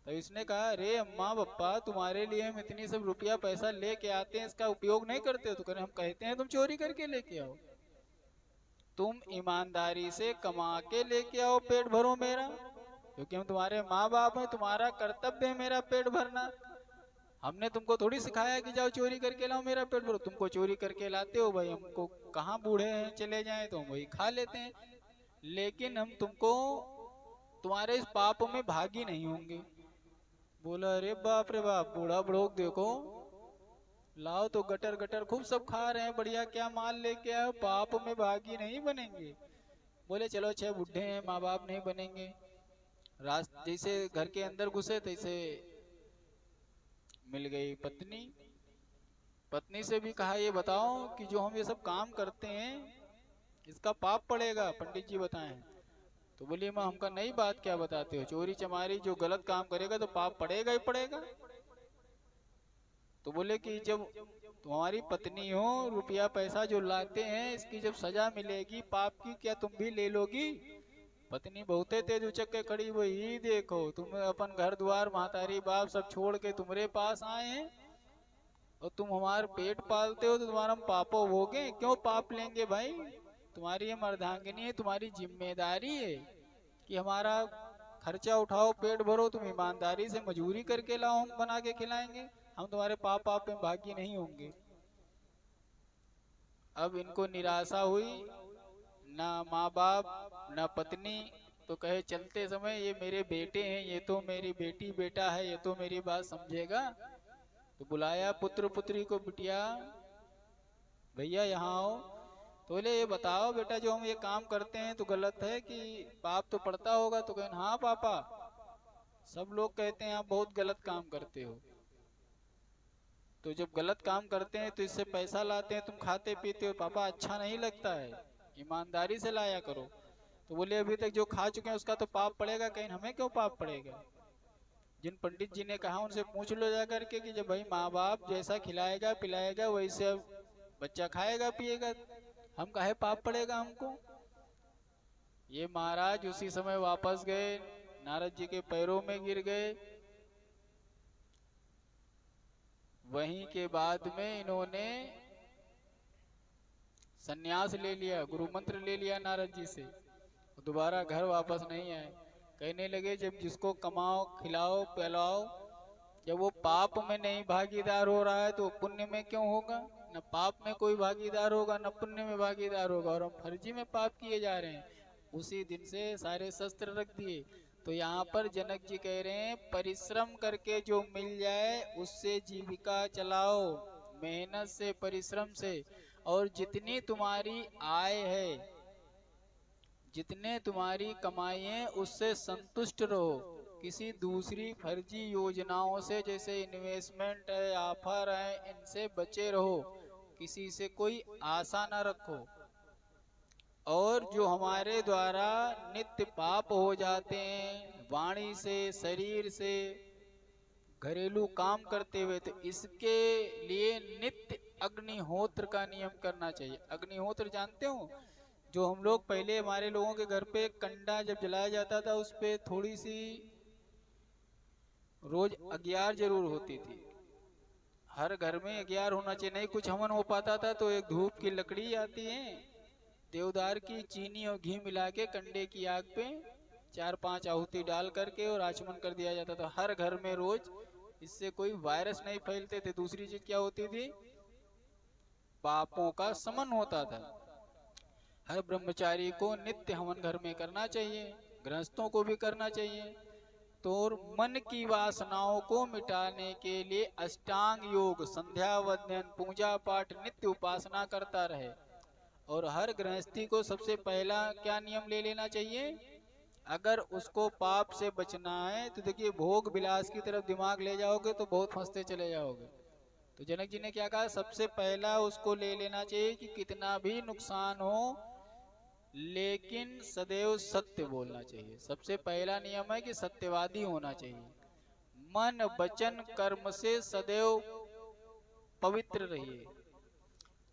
तो इसने कहा अरे अम्मा पप्पा तुम्हारे लिए हम इतनी सब रुपया पैसा लेके आते हैं, इसका उपयोग नहीं करते हो? तो कह रहे हम कहते हैं तुम चोरी करके लेके आओ, तुम ईमानदारी से कमा के लेके आओ, पेट भरो मेरा, क्योंकि हम तुम्हारे माँ बाप हैं, तुम्हारा कर्तव्य है मेरा पेट भरना। हमने तुमको थोड़ी सिखाया कि जाओ चोरी करके लाओ मेरा पेट भरो, तुमको चोरी करके लाते हो भाई, हमको कहाँ बूढ़े हैं चले जाएं तो हम वही खा लेते हैं, लेकिन हम तुमको तुम्हारे इस पाप में भागी नहीं होंगे। बोला अरे बाप रे बाप, बूढ़ा बड़ोक देखो, लाओ तो गटर गटर खूब सब खा रहे हैं, बढ़िया क्या माल लेके आए, पाप में भागी नहीं बनेंगे। बोले चलो 6 बुढ़े हैं, माँ बाप नहीं बनेंगे। जैसे घर के अंदर घुसे तैसे मिल गई पत्नी। पत्नी से भी कहा ये बताओ कि जो हम ये सब काम करते हैं इसका पाप पड़ेगा, पंडित जी बताएं। तो बोली माँ हमका नई बात क्या बताते हो, चोरी चमारी जो गलत काम करेगा तो पाप पड़ेगा ही पड़ेगा। तो बोले कि जब तुम्हारी पत्नी हो, रुपया पैसा जो लाते हैं इसकी जब सजा मिलेगी पाप की, क्या तुम भी ले लोगी? पत्नी बहुते तेज उचक के खड़ी, वही देखो तुम अपन घर द्वार महतारी बाप सब छोड़ के तुम्हारे पास आए हैं और तुम हमारे पेट पालते हो, तो तुम्हारा हम पापों भोगे, क्यों पाप लेंगे भाई? तुम्हारी ये मर्दांगिनी है, तुम्हारी जिम्मेदारी है कि हमारा खर्चा उठाओ, पेट भरो, तुम ईमानदारी से मजूरी करके लाओ, हम बना के खिलाएंगे, हम तुम्हारे पाप में भागी नहीं होंगे। अब इनको निराशा हुई, ना माँ बाप ना पत्नी, तो कहे चलते समय ये मेरे बेटे हैं, ये तो मेरी बेटी बेटा है, ये तो मेरी बात समझेगा। तो बुलाया पुत्र पुत्री को, बिटिया भैया यहाँ आओ। तो बोले ये बताओ बेटा, जो हम ये काम करते हैं तो गलत है कि पाप तो पड़ता होगा? तो कहें हाँ पापा, सब लोग कहते हैं आप बहुत गलत काम करते हो। तो जब गलत काम करते हैं तो इससे पैसा लाते हैं, तुम खाते पीते हो, पापा अच्छा नहीं लगता है, ईमानदारी से लाया करो। तो बोले अभी तक जो खा चुके हैं उसका तो पाप पड़ेगा। कहीं हमें क्यों पाप पड़ेगा? जिन पंडित जी ने कहा उनसे पूछ लो जा करके कि जब भाई माँ बाप जैसा खिलाएगा पिलाएगा वैसे अब बच्चा खाएगा पिएगा, हम काहे पाप पड़ेगा हमको? ये महाराज उसी समय वापस गए, नारद जी के पैरों में गिर गए। वहीं के बाद में इन्होंने सन्यास ले लिया, गुरु मंत्र ले लिया नारद जी से, दोबारा घर वापस नहीं आए। कहने लगे जब जिसको कमाओ खिलाओ पिलाओ, जब वो पाप में नहीं भागीदार हो रहा है तो पुण्य में क्यों होगा? न पाप में कोई भागीदार होगा न पुण्य में भागीदार होगा, और हम फर्जी में पाप किए जा रहे हैं। उसी दिन से सारे शस्त्र रख दिए। तो यहाँ पर जनक जी कह रहे हैं परिश्रम करके जो मिल जाए उससे जीविका चलाओ, मेहनत से परिश्रम से। और जितनी तुम्हारी आय है, जितने तुम्हारी कमाई है उससे संतुष्ट रहो। किसी दूसरी फर्जी योजनाओं से जैसे इन्वेस्टमेंट है, ऑफर है, इनसे बचे रहो। किसी से कोई आशा न रखो। और जो हमारे द्वारा नित्य पाप हो जाते हैं वाणी से, शरीर से, घरेलू काम करते हुए, तो इसके लिए नित्य अग्निहोत्र का नियम करना चाहिए। अग्निहोत्र जानते हो? जो हम लोग पहले हमारे लोगों के घर पे कंडा जब जलाया जाता था उस पे थोड़ी सी रोज अग्यार जरूर होती थी। हर घर में अग्यार होना चाहिए। नहीं कुछ हवन हो पाता था तो एक धूप की लकड़ी आती है, देवदार की, चीनी और घी मिला के कंडे की आग पे 4-5 आहुति डाल करके और आचमन कर दिया जाता था हर घर में रोज। इससे कोई वायरस नहीं फैलते थे। दूसरी चीज क्या होती थी? पापों का समन होता था। हर ब्रह्मचारी को नित्य हवन घर में करना चाहिए, गृहस्थों को भी करना चाहिए। तो मन की वासनाओं को मिटाने के लिए अष्टांग योग, संध्या वंदन, पूजा पाठ, नित्य उपासना करता रहे। और हर गृहस्थी को सबसे पहला क्या नियम ले लेना चाहिए? अगर उसको पाप से बचना है तो देखिए भोग विलास की तरफ दिमाग ले जाओगे तो बहुत फंसते चले जाओगे। तो जनक जी ने क्या कहा? सबसे पहला उसको ले लेना चाहिए कि कितना भी नुकसान हो लेकिन सदैव सत्य बोलना चाहिए। सबसे पहला नियम है कि सत्यवादी होना चाहिए। मन वचन कर्म से सदैव पवित्र रहिए।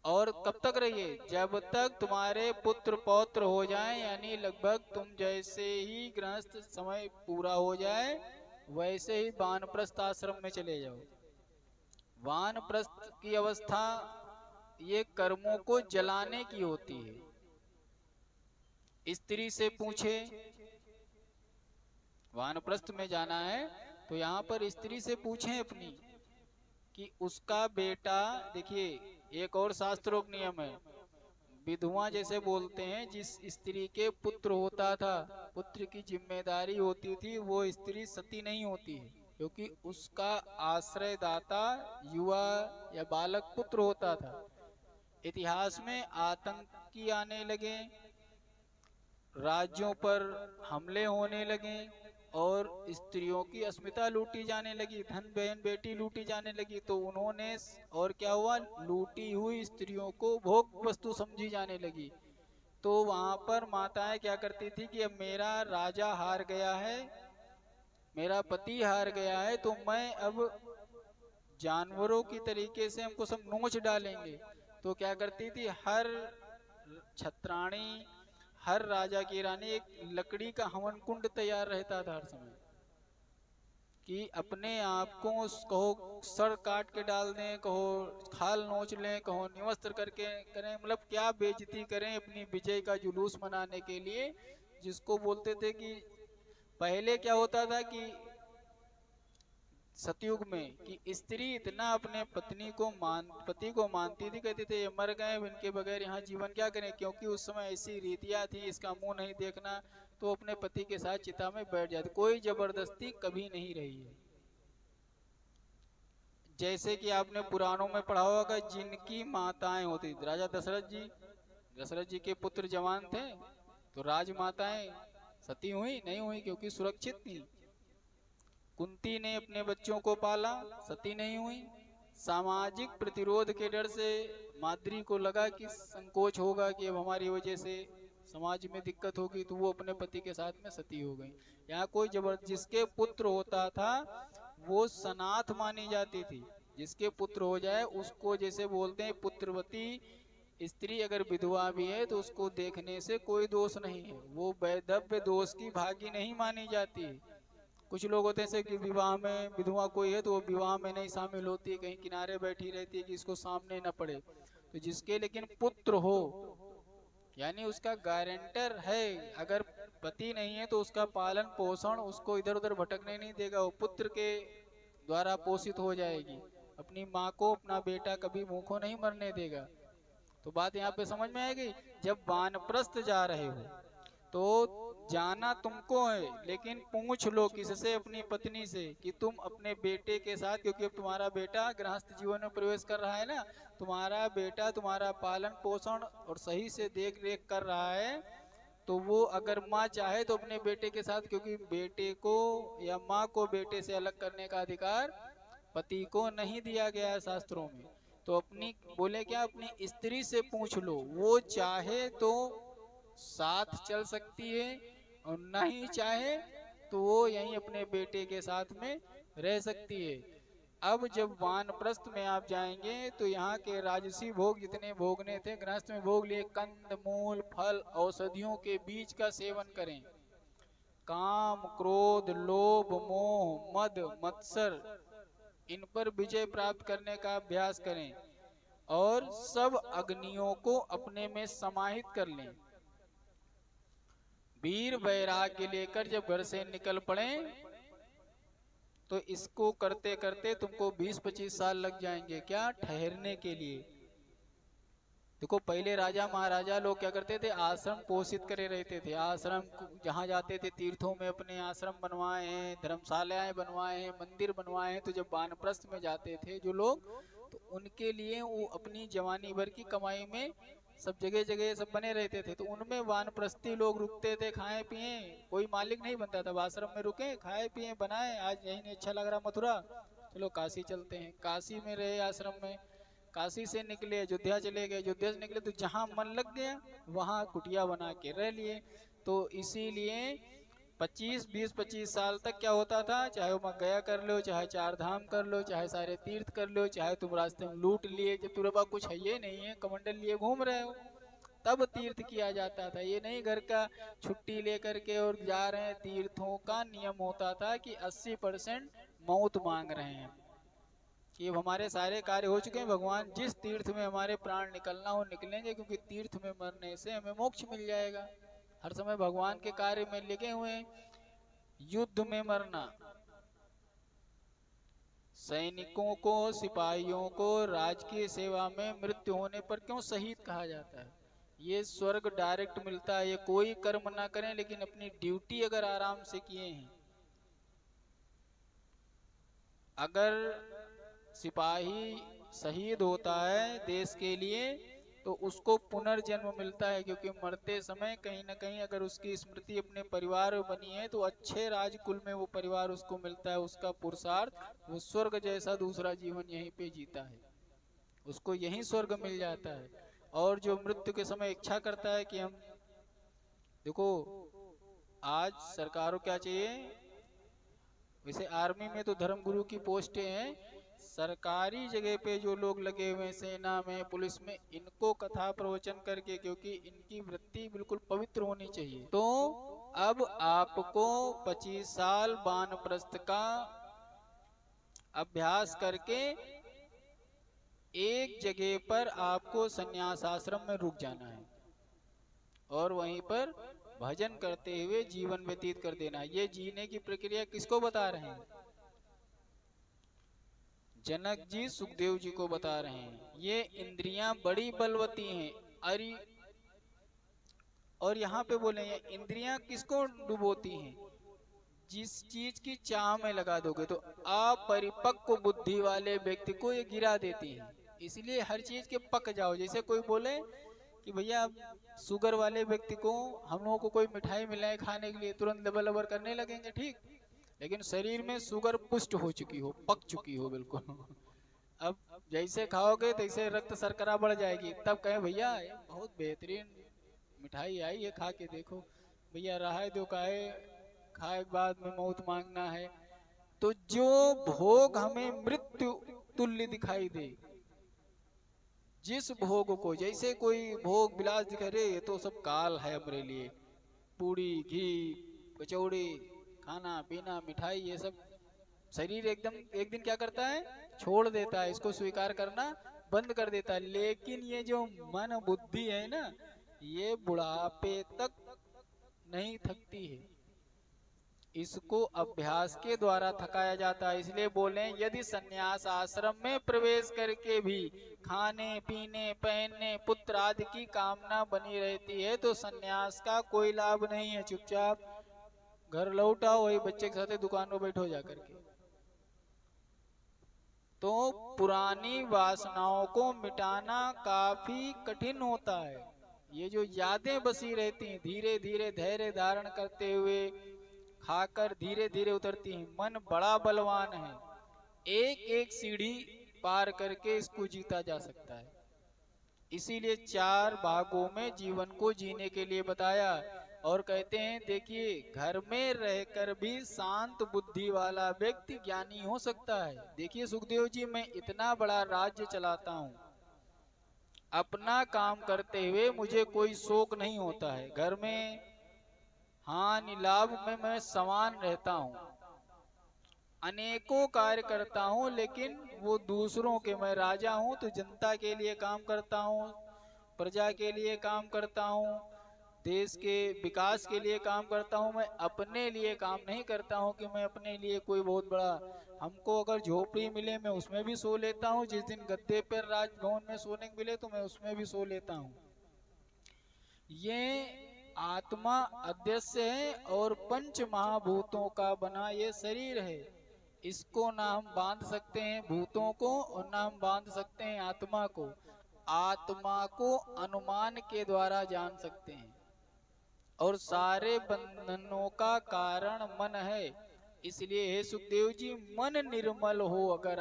और कब तक रहिए? जब तक तुम्हारे पुत्र पौत्र हो जाएं, यानी लगभग तुम जैसे ही गृहस्थ समय पूरा हो जाए वैसे ही वानप्रस्थ आश्रम में चले जाओ। वानप्रस्थ की अवस्था ये कर्मों को जलाने की होती है। स्त्री से पूछे, वानप्रस्थ में जाना है तो यहाँ पर स्त्री से पूछें अपनी कि उसका बेटा, देखिए एक और शास्त्रोक्त नियम है, विधवा जैसे बोलते हैं, जिस स्त्री के पुत्र होता था, पुत्र की जिम्मेदारी होती थी, वो स्त्री सती नहीं होती है, क्योंकि उसका आश्रयदाता युवा या बालक पुत्र होता था। इतिहास में आतंकी आने लगे, राज्यों पर हमले होने लगे और स्त्रियों की अस्मिता लूटी जाने लगी, धन बहन बेटी लूटी जाने लगी। तो उन्होंने, और क्या हुआ, लूटी हुई स्त्रियों को भोग वस्तु समझी जाने लगी। तो वहां पर माताएं क्या करती थी कि अब मेरा राजा हार गया है, मेरा पति हार गया है, तो मैं अब जानवरों की तरीके से हमको सब नोच डालेंगे। तो क्या करती थी, हर छत्राणी, हर राजा की रानी एक लकड़ी का हवन कुंड तैयार रहता था हर समय, कि अपने आप को कहो सर काट के डाल दें, कहो खाल नोच लें, कहो निवस्त्र करके करें, मतलब क्या बेइज्जती करें अपनी विजय का जुलूस मनाने के लिए। जिसको बोलते थे कि पहले क्या होता था कि सतयुग में कि स्त्री इतना अपने पति को मानती थी, कहते थे ये मर गए, इनके बगैर यहाँ जीवन क्या करें, क्योंकि उस समय ऐसी रीतियां थी, इसका मुंह नहीं देखना, तो अपने पति के साथ चिता में बैठ जाते। कोई जबरदस्ती कभी नहीं रही है। जैसे कि आपने पुराणों में पढ़ा होगा, जिनकी माताएं होती, राजा दशरथ जी, दशरथ जी के पुत्र जवान थे तो राजमाताएं सती हुई नहीं हुई, क्योंकि सुरक्षित थी। कुंती ने अपने बच्चों को पाला, सती नहीं हुई। सामाजिक प्रतिरोध के डर से माद्री को लगा कि संकोच होगा कि अब हमारी वजह से समाज में दिक्कत होगी, तो वो अपने पति के साथ में सती हो गई। यहाँ कोई जिसके पुत्र होता था वो सनाथ मानी जाती थी। जिसके पुत्र हो जाए उसको, जैसे बोलते हैं पुत्रवती स्त्री अगर विधवा भी है तो उसको देखने से कोई दोष नहीं है, वो वैधव्य दोष की भागी नहीं मानी जाती है। कुछ लोग होते हैं कि विवाह में विधवा कोई है तो वो विवाह में नहीं शामिल होती, कहीं किनारे बैठी रहती है कि इसको सामने न पड़े। तो जिसके लेकिन पुत्र हो, यानी उसका गारंटर है, अगर पति नहीं है तो उसका पालन पोषण उसको इधर उधर भटकने नहीं देगा, वो पुत्र के द्वारा पोषित हो जाएगी। अपनी माँ को अपना बेटा कभी भूखों नहीं मरने देगा। तो बात यहाँ पे समझ में आएगी। जब वानप्रस्थ जा रहे हो तो जाना तुमको है, लेकिन पूछ लो किससे, अपनी पत्नी से, कि तुम अपने बेटे के साथ, क्योंकि अब तुम्हारा बेटा गृहस्थ जीवन में प्रवेश कर रहा है ना, तुम्हारा बेटा तुम्हारा पालन पोषण और सही से देख रेख कर रहा है, तो वो अगर माँ चाहे तो अपने बेटे के साथ, क्योंकि बेटे को या माँ को बेटे से अलग करने का अधिकार पति को नहीं दिया गया है शास्त्रों में। तो अपनी बोले क्या, अपनी स्त्री से पूछ लो, वो चाहे तो साथ चल सकती है और नहीं चाहे तो वो यहीं अपने बेटे के साथ में रह सकती है। अब जब वानप्रस्थ में आप जाएंगे तो यहाँ के राजसी भोग जितने भोगने थे गृहस्थ में भोग लिए। कंद मूल फल औषधियों के बीज का सेवन करें। काम क्रोध लोभ मोह मद मत्सर इन पर विजय प्राप्त करने का अभ्यास करें और सब अग्नियों को अपने में समाहित कर लें। वीर वैराग्य लेकर जब घर से निकल पड़े तो इसको करते करते तुमको 20-25 साल लग जाएंगे, क्या ठहरने के लिए। देखो पहले राजा महाराजा लोग क्या करते थे, आश्रम पोषित करे रहते थे। आश्रम जहाँ जाते थे तीर्थों में अपने आश्रम बनवाए हैं, धर्मशालाएं बनवाए हैं, मंदिर बनवाए हैं। तो जब वानप्रस्थ में जाते थे जो लोग, तो उनके लिए वो अपनी जवानी भर की कमाई में सब जगह जगह सब बने रहते थे। तो उनमें वानप्रस्थी लोग रुकते थे, खाए पिए, कोई मालिक नहीं बनता था। आश्रम में रुके, खाए पिए, बनाए, आज यही नहीं अच्छा लग रहा मथुरा, चलो काशी चलते हैं। काशी में रहे आश्रम में, काशी से निकले अयोध्या चले गए, अयोध्या से निकले तो जहाँ मन लग गया वहाँ कुटिया बना के रह लिए। तो इसीलिए 20-25 साल तक क्या होता था, चाहे वो गया कर लो, चाहे 4 धाम कर लो, चाहे सारे तीर्थ कर लो, चाहे तुम रास्ते में लूट लिए, जब तुम्हारे पास कुछ है ये नहीं है, कमंडल लिए घूम रहे हो, तब तीर्थ किया जाता था। ये नहीं घर का छुट्टी लेकर के और जा रहे हैं। तीर्थों का नियम होता था कि 80% मौत मांग रहे हैं कि अब हमारे सारे कार्य हो चुके हैं, भगवान जिस तीर्थ में हमारे प्राण निकलना हो निकलेंगे, क्योंकि तीर्थ में मरने से हमें मोक्ष मिल जाएगा। हर समय भगवान के कार्य में लगे हुए हैं। युद्ध में मरना, सैनिकों को सिपाहियों को राजकीय सेवा में मृत्यु होने पर क्यों शहीद कहा जाता है? ये स्वर्ग डायरेक्ट मिलता है। ये कोई कर्म ना करें लेकिन अपनी ड्यूटी अगर आराम से किए हैं। अगर सिपाही शहीद होता है देश के लिए तो उसको पुनर्जन्म मिलता है, क्योंकि मरते समय कहीं ना कहीं अगर उसकी स्मृति अपने परिवार में बनी है तो अच्छे राजकुल में वो परिवार उसको मिलता है। उसका पुरुषार्थ, वो स्वर्ग जैसा दूसरा जीवन यहीं पे जीता है, उसको यहीं स्वर्ग मिल जाता है। और जो मृत्यु के समय इच्छा करता है कि हम, देखो आज सरकार को क्या चाहिए, वैसे आर्मी में तो धर्मगुरु की पोस्टें हैं, सरकारी जगह पे जो लोग लगे हुए हैं सेना में पुलिस में, इनको कथा प्रवचन करके, क्योंकि इनकी वृत्ति बिल्कुल पवित्र होनी चाहिए। तो अब आपको 25 साल वानप्रस्थ का अभ्यास करके एक जगह पर आपको संन्यास आश्रम में रुक जाना है और वहीं पर भजन करते हुए जीवन व्यतीत कर देना। ये जीने की प्रक्रिया किसको बता रहे हैं? जनक जी सुखदेव जी को बता रहे हैं। ये इंद्रियां बड़ी बलवती हैं। अरे और यहाँ पे बोले ये इंद्रियां किसको डुबोती हैं? जिस चीज की चाह में लगा दोगे तो अपरिपक्व बुद्धि वाले व्यक्ति को ये गिरा देती है। इसलिए हर चीज के पक जाओ। जैसे कोई बोले कि भैया अब शुगर वाले व्यक्ति को हम लोगों को कोई मिठाई मिलाए खाने के लिए तुरंत लबर लबर करने लगेंगे, ठीक, लेकिन शरीर में शुगर पुष्ट हो चुकी हो, पक चुकी हो बिल्कुल। अब जैसे खाओगे तैसे रक्त शर्करा बढ़ जाएगी, तब कहे भैया ये बहुत बेहतरीन मिठाई आई है, खा के देखो। भैया रहा दो काहे, खाए के बाद में मौत मांगना है। तो जो भोग हमें मृत्यु तुल्य दिखाई दे, जिस भोग को, जैसे कोई भोग विलास दिखा रहे ये तो सब काल है हमारे लिए, पूड़ी घी कचौड़ी खाना पीना मिठाई ये सब शरीर एकदम एक दिन क्या करता है, छोड़ देता है, इसको स्वीकार करना बंद कर देता है। लेकिन ये जो मन बुद्धि है ना, ये बुढ़ापे तक नहीं थकती है, इसको अभ्यास के द्वारा थकाया जाता है। इसलिए बोले यदि सन्यास आश्रम में प्रवेश करके भी खाने पीने पहनने पुत्र आदि की कामना बनी रहती है तो सन्यास का कोई लाभ नहीं है। चुपचाप घर लौट आओ, वही बच्चे के साथ दुकान में बैठो जा करके। तो पुरानी वासनाओं को मिटाना काफी कठिन होता है। ये जो यादें बसी रहती हैं, धीरे धीरे धैर्य धारण करते हुए खाकर धीरे धीरे उतरती हैं। मन बड़ा बलवान है, एक एक सीढ़ी पार करके इसको जीता जा सकता है। इसीलिए 4 भागों में जीवन को जीने के लिए बताया। और कहते हैं देखिए, घर में रहकर भी शांत बुद्धि वाला व्यक्ति ज्ञानी हो सकता है। देखिए सुखदेव जी, मैं इतना बड़ा राज्य चलाता हूँ, अपना काम करते हुए मुझे कोई शोक नहीं होता है। घर में हानि लाभ में मैं समान रहता हूँ, अनेकों कार्य करता हूँ, लेकिन वो दूसरों के, मैं राजा हूँ तो जनता के लिए काम करता हूँ, प्रजा के लिए काम करता हूँ, देश के विकास के लिए काम करता हूँ। मैं अपने लिए काम नहीं करता हूँ कि मैं अपने लिए कोई बहुत बड़ा, हमको अगर झोपड़ी मिले मैं उसमें भी सो लेता हूँ, जिस दिन गद्दे पर राजभवन में सोने को मिले तो मैं उसमें भी सो लेता हूँ। ये आत्मा अध्यक्ष है और पंच महाभूतों का बना ये शरीर है। इसको ना हम बांध सकते हैं भूतों को और ना हम बांध सकते हैं आत्मा को। आत्मा को अनुमान के द्वारा जान सकते हैं और सारे बंधनों का कारण मन है। इसलिए हे सुखदेव जी, मन निर्मल हो, अगर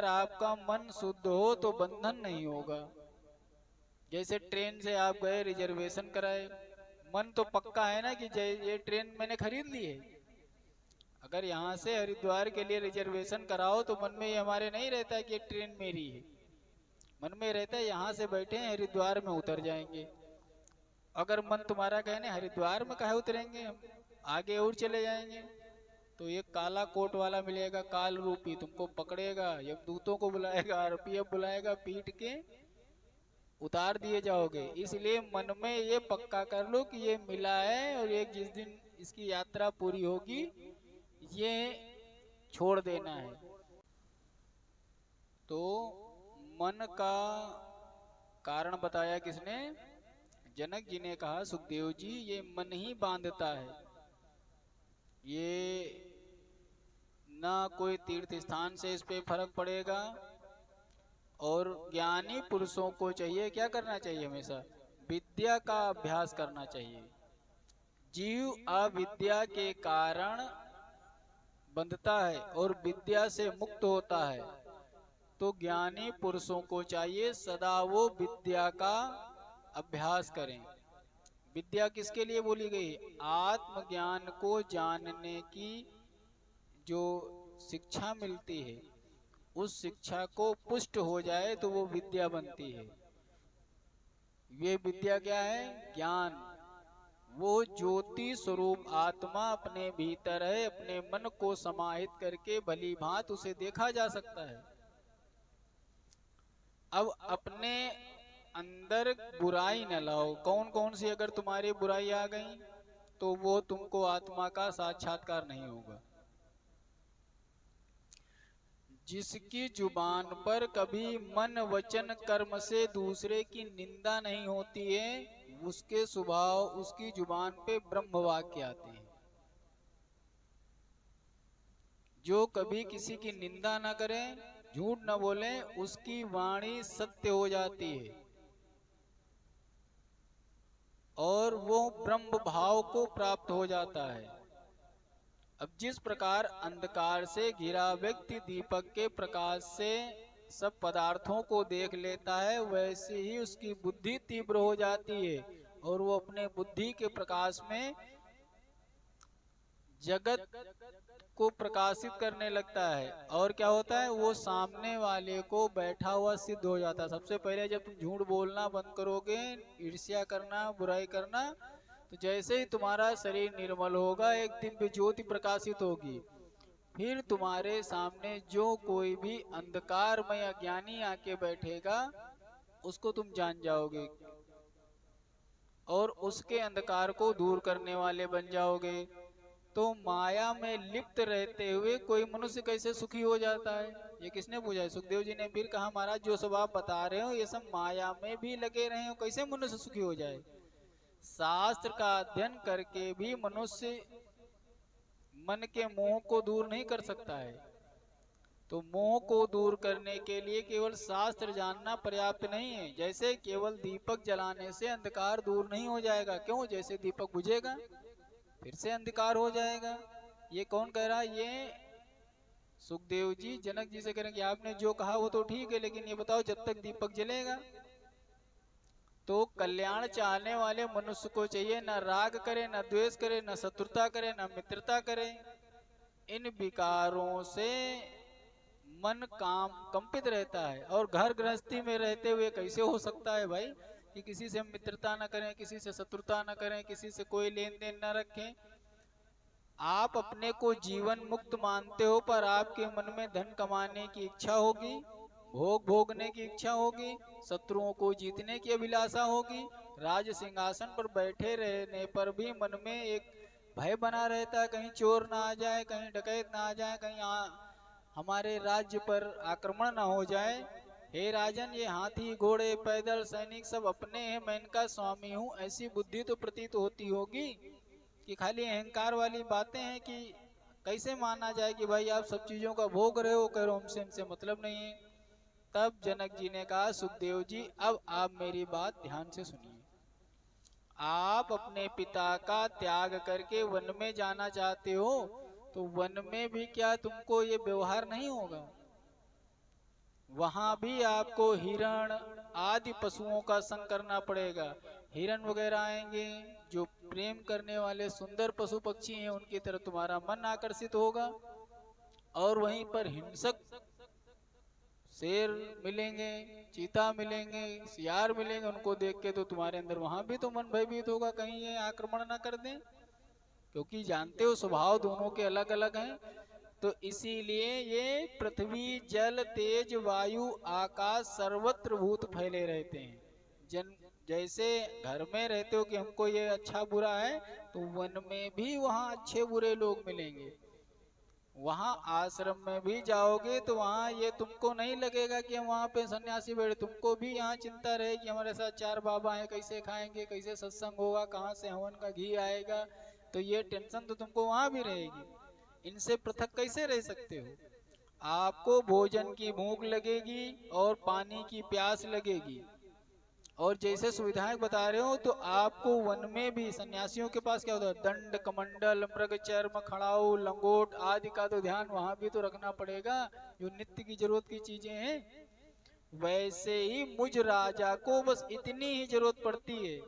आपका मन शुद्ध हो तो बंधन नहीं होगा। जैसे ट्रेन से आप गए, रिजर्वेशन कराए, मन तो पक्का है ना कि ये ट्रेन मैंने खरीद ली है। अगर यहाँ से हरिद्वार के लिए रिजर्वेशन कराओ तो मन में ये हमारे नहीं रहता है कि ये ट्रेन मेरी है, मन में रहता है यहाँ से बैठे हैं हरिद्वार में उतर जाएंगे। अगर मन तुम्हारा कहने हरिद्वार में काहे उतरेंगे, हम आगे और चले जाएंगे, तो ये काला कोट वाला मिलेगा, काल रूपी, तुमको पकड़ेगा, यमदूतों को बुलाएगा, आरपीएफ बुलाएगा, पीट के उतार दिए जाओगे। इसलिए मन में ये पक्का कर लो कि ये मिला है और एक जिस दिन इसकी यात्रा पूरी होगी ये छोड़ देना है। तो मन का कारण बताया किसने? जनक जी ने कहा सुखदेव जी, ये मन ही बांधता है, ये ना कोई तीर्थ स्थान से इस पे फर्क पड़ेगा। और ज्ञानी पुरुषों को चाहिए, क्या करना चाहिए? हमेशा विद्या का अभ्यास करना चाहिए। जीव अविद्या के कारण बंधता है और विद्या से मुक्त होता है, तो ज्ञानी पुरुषों को चाहिए सदा वो विद्या का अभ्यास करें। विद्या किसके लिए बोली गई? आत्मज्ञान को जानने की जो शिक्षा मिलती है, उस शिक्षा को पुष्ट हो जाए तो वो विद्या बनती है। ये विद्या क्या है? ज्ञान। वो ज्योति स्वरूप आत्मा अपने भीतर है, अपने मन को समाहित करके भली भांति उसे देखा जा सकता है। अब अपने अंदर बुराई न लाओ। कौन कौन सी अगर तुम्हारी बुराई आ गई तो वो तुमको आत्मा का साक्षात्कार नहीं होगा। जिसकी जुबान पर कभी मन वचन कर्म से दूसरे की निंदा नहीं होती है, उसके स्वभाव, उसकी जुबान पे ब्रह्म वाक्य आते हैं। जो कभी किसी की निंदा ना करे, झूठ न बोले उसकी वाणी सत्य हो जाती है और वो ब्रह्म भाव को प्राप्त हो जाता है। अब जिस प्रकार अंधकार से घिरा व्यक्ति दीपक के प्रकाश से सब पदार्थों को देख लेता है, वैसे ही उसकी बुद्धि तीव्र हो जाती है और वो अपने बुद्धि के प्रकाश में जगत को प्रकाशित करने लगता है। और क्या होता है, वो सामने वाले को बैठा हुआ सिद्ध हो जाता है। सबसे पहले जब तुम झूठ बोलना बंद करोगे, ईर्ष्या करना, बुराई करना, तो जैसे ही तुम्हारा शरीर निर्मल होगा, एक दिव्य ज्योति प्रकाशित होगी, फिर तुम्हारे सामने जो कोई भी अंधकारमय अज्ञानी आके बैठेगा उसको तुम जान जाओगे और उसके अंधकार को दूर करने वाले बन जाओगे। तो माया में लिप्त रहते हुए कोई मनुष्य कैसे सुखी हो जाता है, ये किसने पूछा है? सुखदेव जी ने फिर कहा, महाराज जो सब आप बता रहे हो ये सब माया में भी लगे रहे हो, कैसे मनुष्य सुखी हो जाए? शास्त्र का अध्ययन करके भी मनुष्य मन के मोह को दूर नहीं कर सकता है। तो मोह को दूर करने के लिए केवल शास्त्र जानना पर्याप्त नहीं है। जैसे केवल दीपक जलाने से अंधकार दूर नहीं हो जाएगा। क्यों? जैसे दीपक बुझेगा फिर से अंधकार हो जाएगा। ये कौन कह रहा है? ये सुखदेव जी जनक जी से कह रहे हैं कि आपने जो कहा वो तो ठीक है, लेकिन ये बताओ जब तक दीपक जलेगा तो कल्याण चाहने वाले मनुष्य को चाहिए न राग करे, न द्वेष करे, न शत्रुता करे, न मित्रता करे। इन विकारों से मन काम कंपित रहता है। और घर गृहस्थी में रहते हुए कैसे हो सकता है भाई कि किसी से मित्रता न करें, किसी से शत्रुता न करें, किसी से कोई लेन देन न रखें। आप अपने को जीवन मुक्त मानते हो, पर आपके मन में धन कमाने की इच्छा होगी, भोग भोगने की इच्छा होगी, शत्रुओं को जीतने की अभिलाषा होगी। राज सिंहासन पर बैठे रहने पर भी मन में एक भय बना रहता है, कहीं चोर ना आ जाए, कहीं डकैत ना आ जाए, कहीं हमारे राज्य पर आक्रमण ना हो जाए। हे राजन, ये हाथी घोड़े पैदल सैनिक सब अपने हैं, मैं इनका स्वामी हूँ, ऐसी बुद्धि तो प्रतीत होती होगी कि खाली अहंकार वाली बातें हैं कि कैसे माना जाए कि भाई आप सब चीजों का भोग रहे हो, कह रहे हो हमसे इनसे मतलब नहीं है। तब जनक जी ने कहा, सुखदेव जी अब आप मेरी बात ध्यान से सुनिए। आप अपने पिता का त्याग करके वन में जाना चाहते हो, तो वन में भी क्या तुमको ये व्यवहार नहीं होगा? वहां भी आपको हिरण आदि पशुओं का संग करना पड़ेगा। हिरण वगैरह आएंगे, जो प्रेम करने वाले सुंदर पशु पक्षी हैं, उनकी तरफ तुम्हारा मन आकर्षित होगा। और वहीं पर हिंसक शेर मिलेंगे, चीता मिलेंगे, सियार मिलेंगे, उनको देख के तो तुम्हारे अंदर वहां भी तो मन भयभीत होगा, कहीं ये आक्रमण ना कर दें। क्योंकि जानते हो स्वभाव दोनों के अलग अलग हैं। तो इसीलिए ये पृथ्वी जल तेज वायु आकाश सर्वत्र भूत फैले रहते हैं। जन जैसे घर में रहते हो कि हमको ये अच्छा बुरा है, तो वन में भी वहाँ अच्छे बुरे लोग मिलेंगे। वहाँ आश्रम में भी जाओगे तो वहाँ ये तुमको नहीं लगेगा कि हम वहाँ पे सन्यासी बैठे, तुमको भी यहाँ चिंता रहे कि हमारे साथ चार बाबा हैं, कैसे खाएंगे, कैसे सत्संग होगा, कहाँ से हवन का घी आएगा। तो ये टेंशन तो तुमको वहाँ भी रहेगी। इनसे पृथक कैसे रह सकते हो? आपको भोजन की भूख लगेगी और पानी की प्यास लगेगी, और जैसे सुविधाएं बता रहे हो, तो आपको वन में भी सन्यासियों के पास क्या होता है, दंड कमंडल मृग चर्म खड़ाऊ लंगोट आदि का तो ध्यान वहां भी तो रखना पड़ेगा, जो नित्य की जरूरत की चीजें हैं। वैसे ही मुझ राजा को बस इतनी ही जरूरत पड़ती है,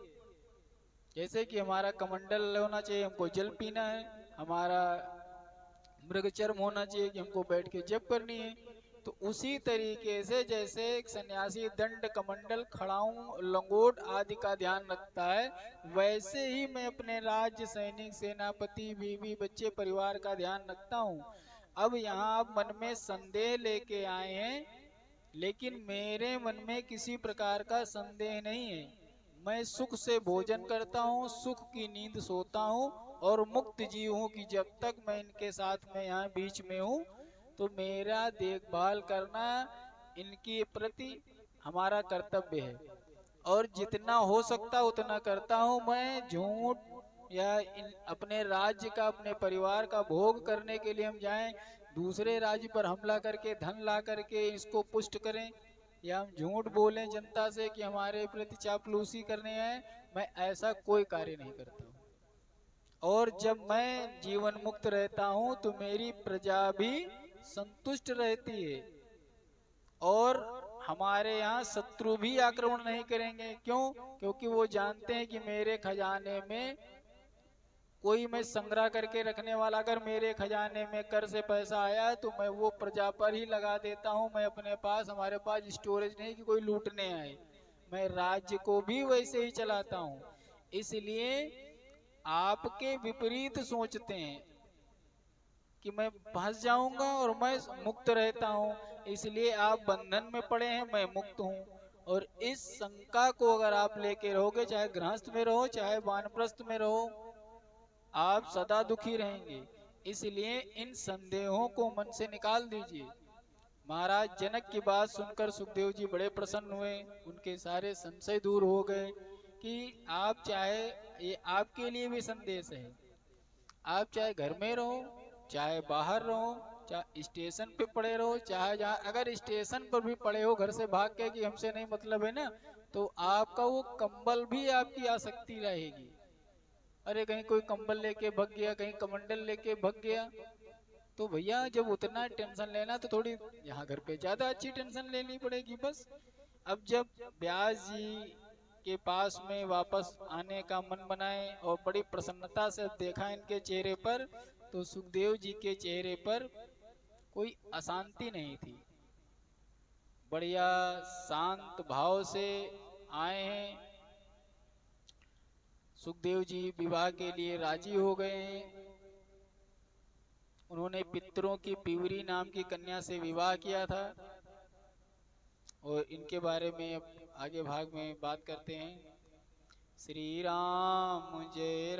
जैसे कि हमारा कमंडल होना चाहिए, हमको जल पीना है, हमारा मृग चर्म होना चाहिए कि हमको बैठ के जप करनी है। तो उसी तरीके से जैसे एक सन्यासी दंड कमंडल खड़ाऊं लंगोट आदि का ध्यान रखता है, वैसे ही मैं अपने राज्य सैनिक सेनापति बीवी बच्चे परिवार का ध्यान रखता हूँ। अब यहाँ आप मन में संदेह लेके आए हैं, लेकिन मेरे मन में किसी प्रकार का संदेह नहीं है। मैं सुख से भोजन करता हूँ, सुख की नींद सोता हूँ और मुक्त जीव हूँ कि जब तक मैं इनके साथ में यहाँ बीच में हूँ, तो मेरा देखभाल करना इनके प्रति हमारा कर्तव्य है। और जितना हो सकता उतना करता हूँ। मैं झूठ या अपने राज्य का अपने परिवार का भोग करने के लिए हम जाएं दूसरे राज्य पर हमला करके धन ला करके इसको पुष्ट करें, या हम झूठ बोलें जनता से कि हमारे प्रति चापलूसी करने आए, मैं ऐसा कोई कार्य नहीं करता हूँ। और जब मैं जीवन मुक्त रहता हूँ तो मेरी प्रजा भी संतुष्ट रहती है, और हमारे यहाँ शत्रु भी आक्रमण नहीं करेंगे। क्यों? क्योंकि वो जानते हैं कि मेरे खजाने में कोई मैं संग्रह करके रखने वाला, अगर मेरे खजाने में कर से पैसा आया है तो मैं वो प्रजा पर ही लगा देता हूँ। मैं अपने पास, हमारे पास स्टोरेज नहीं कि कोई लूटने आए, मैं राज्य को भी वैसे ही चलाता हूँ। इसलिए आपके विपरीत सोचते हैं कि मैं फंस जाऊंगा और मैं मुक्त रहता हूँ, इसलिए आप बंधन में पड़े हैं, मैं मुक्त हूँ। और इस शंका को अगर आप लेके रहोगे, चाहे गृहस्थ में रहो चाहे वानप्रस्थ में रहो, आप सदा दुखी रहेंगे। इसलिए इन संदेहों को मन से निकाल दीजिए। महाराज जनक की बात सुनकर सुखदेव जी बड़े प्रसन्न हुए, उनके सारे संशय दूर हो गए कि आप चाहे, ये आपके लिए भी संदेश है, आप चाहे घर में रहो चाहे बाहर रहो, चाहे स्टेशन पे पड़े रहो चाहे जहाँ, अगर स्टेशन पर भी पड़े हो घर से भाग के कि हमसे नहीं मतलब है ना, तो आपका वो कंबल भी आपकी आसक्ति रहेगी। अरे कहीं कोई कंबल लेके भग गया, कहीं कमंडल लेके भग गया, तो भैया जब उतना टेंशन लेना तो थोड़ी यहाँ घर पे ज्यादा अच्छी टेंशन लेनी पड़ेगी बस। अब जब व्यास जी के पास में वापस आने का मन बनाए और बड़ी प्रसन्नता से देखा इनके चेहरे पर, तो सुखदेव जी के चेहरे पर कोई अशांति नहीं थी, बढ़िया शांत भाव से आए हैं। सुखदेव जी विवाह के लिए राजी हो गए हैं। उन्होंने पितरों की पिवरी नाम की कन्या से विवाह किया था, और इनके बारे में अब आगे भाग में बात करते हैं। श्री राम जय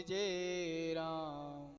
जय राम।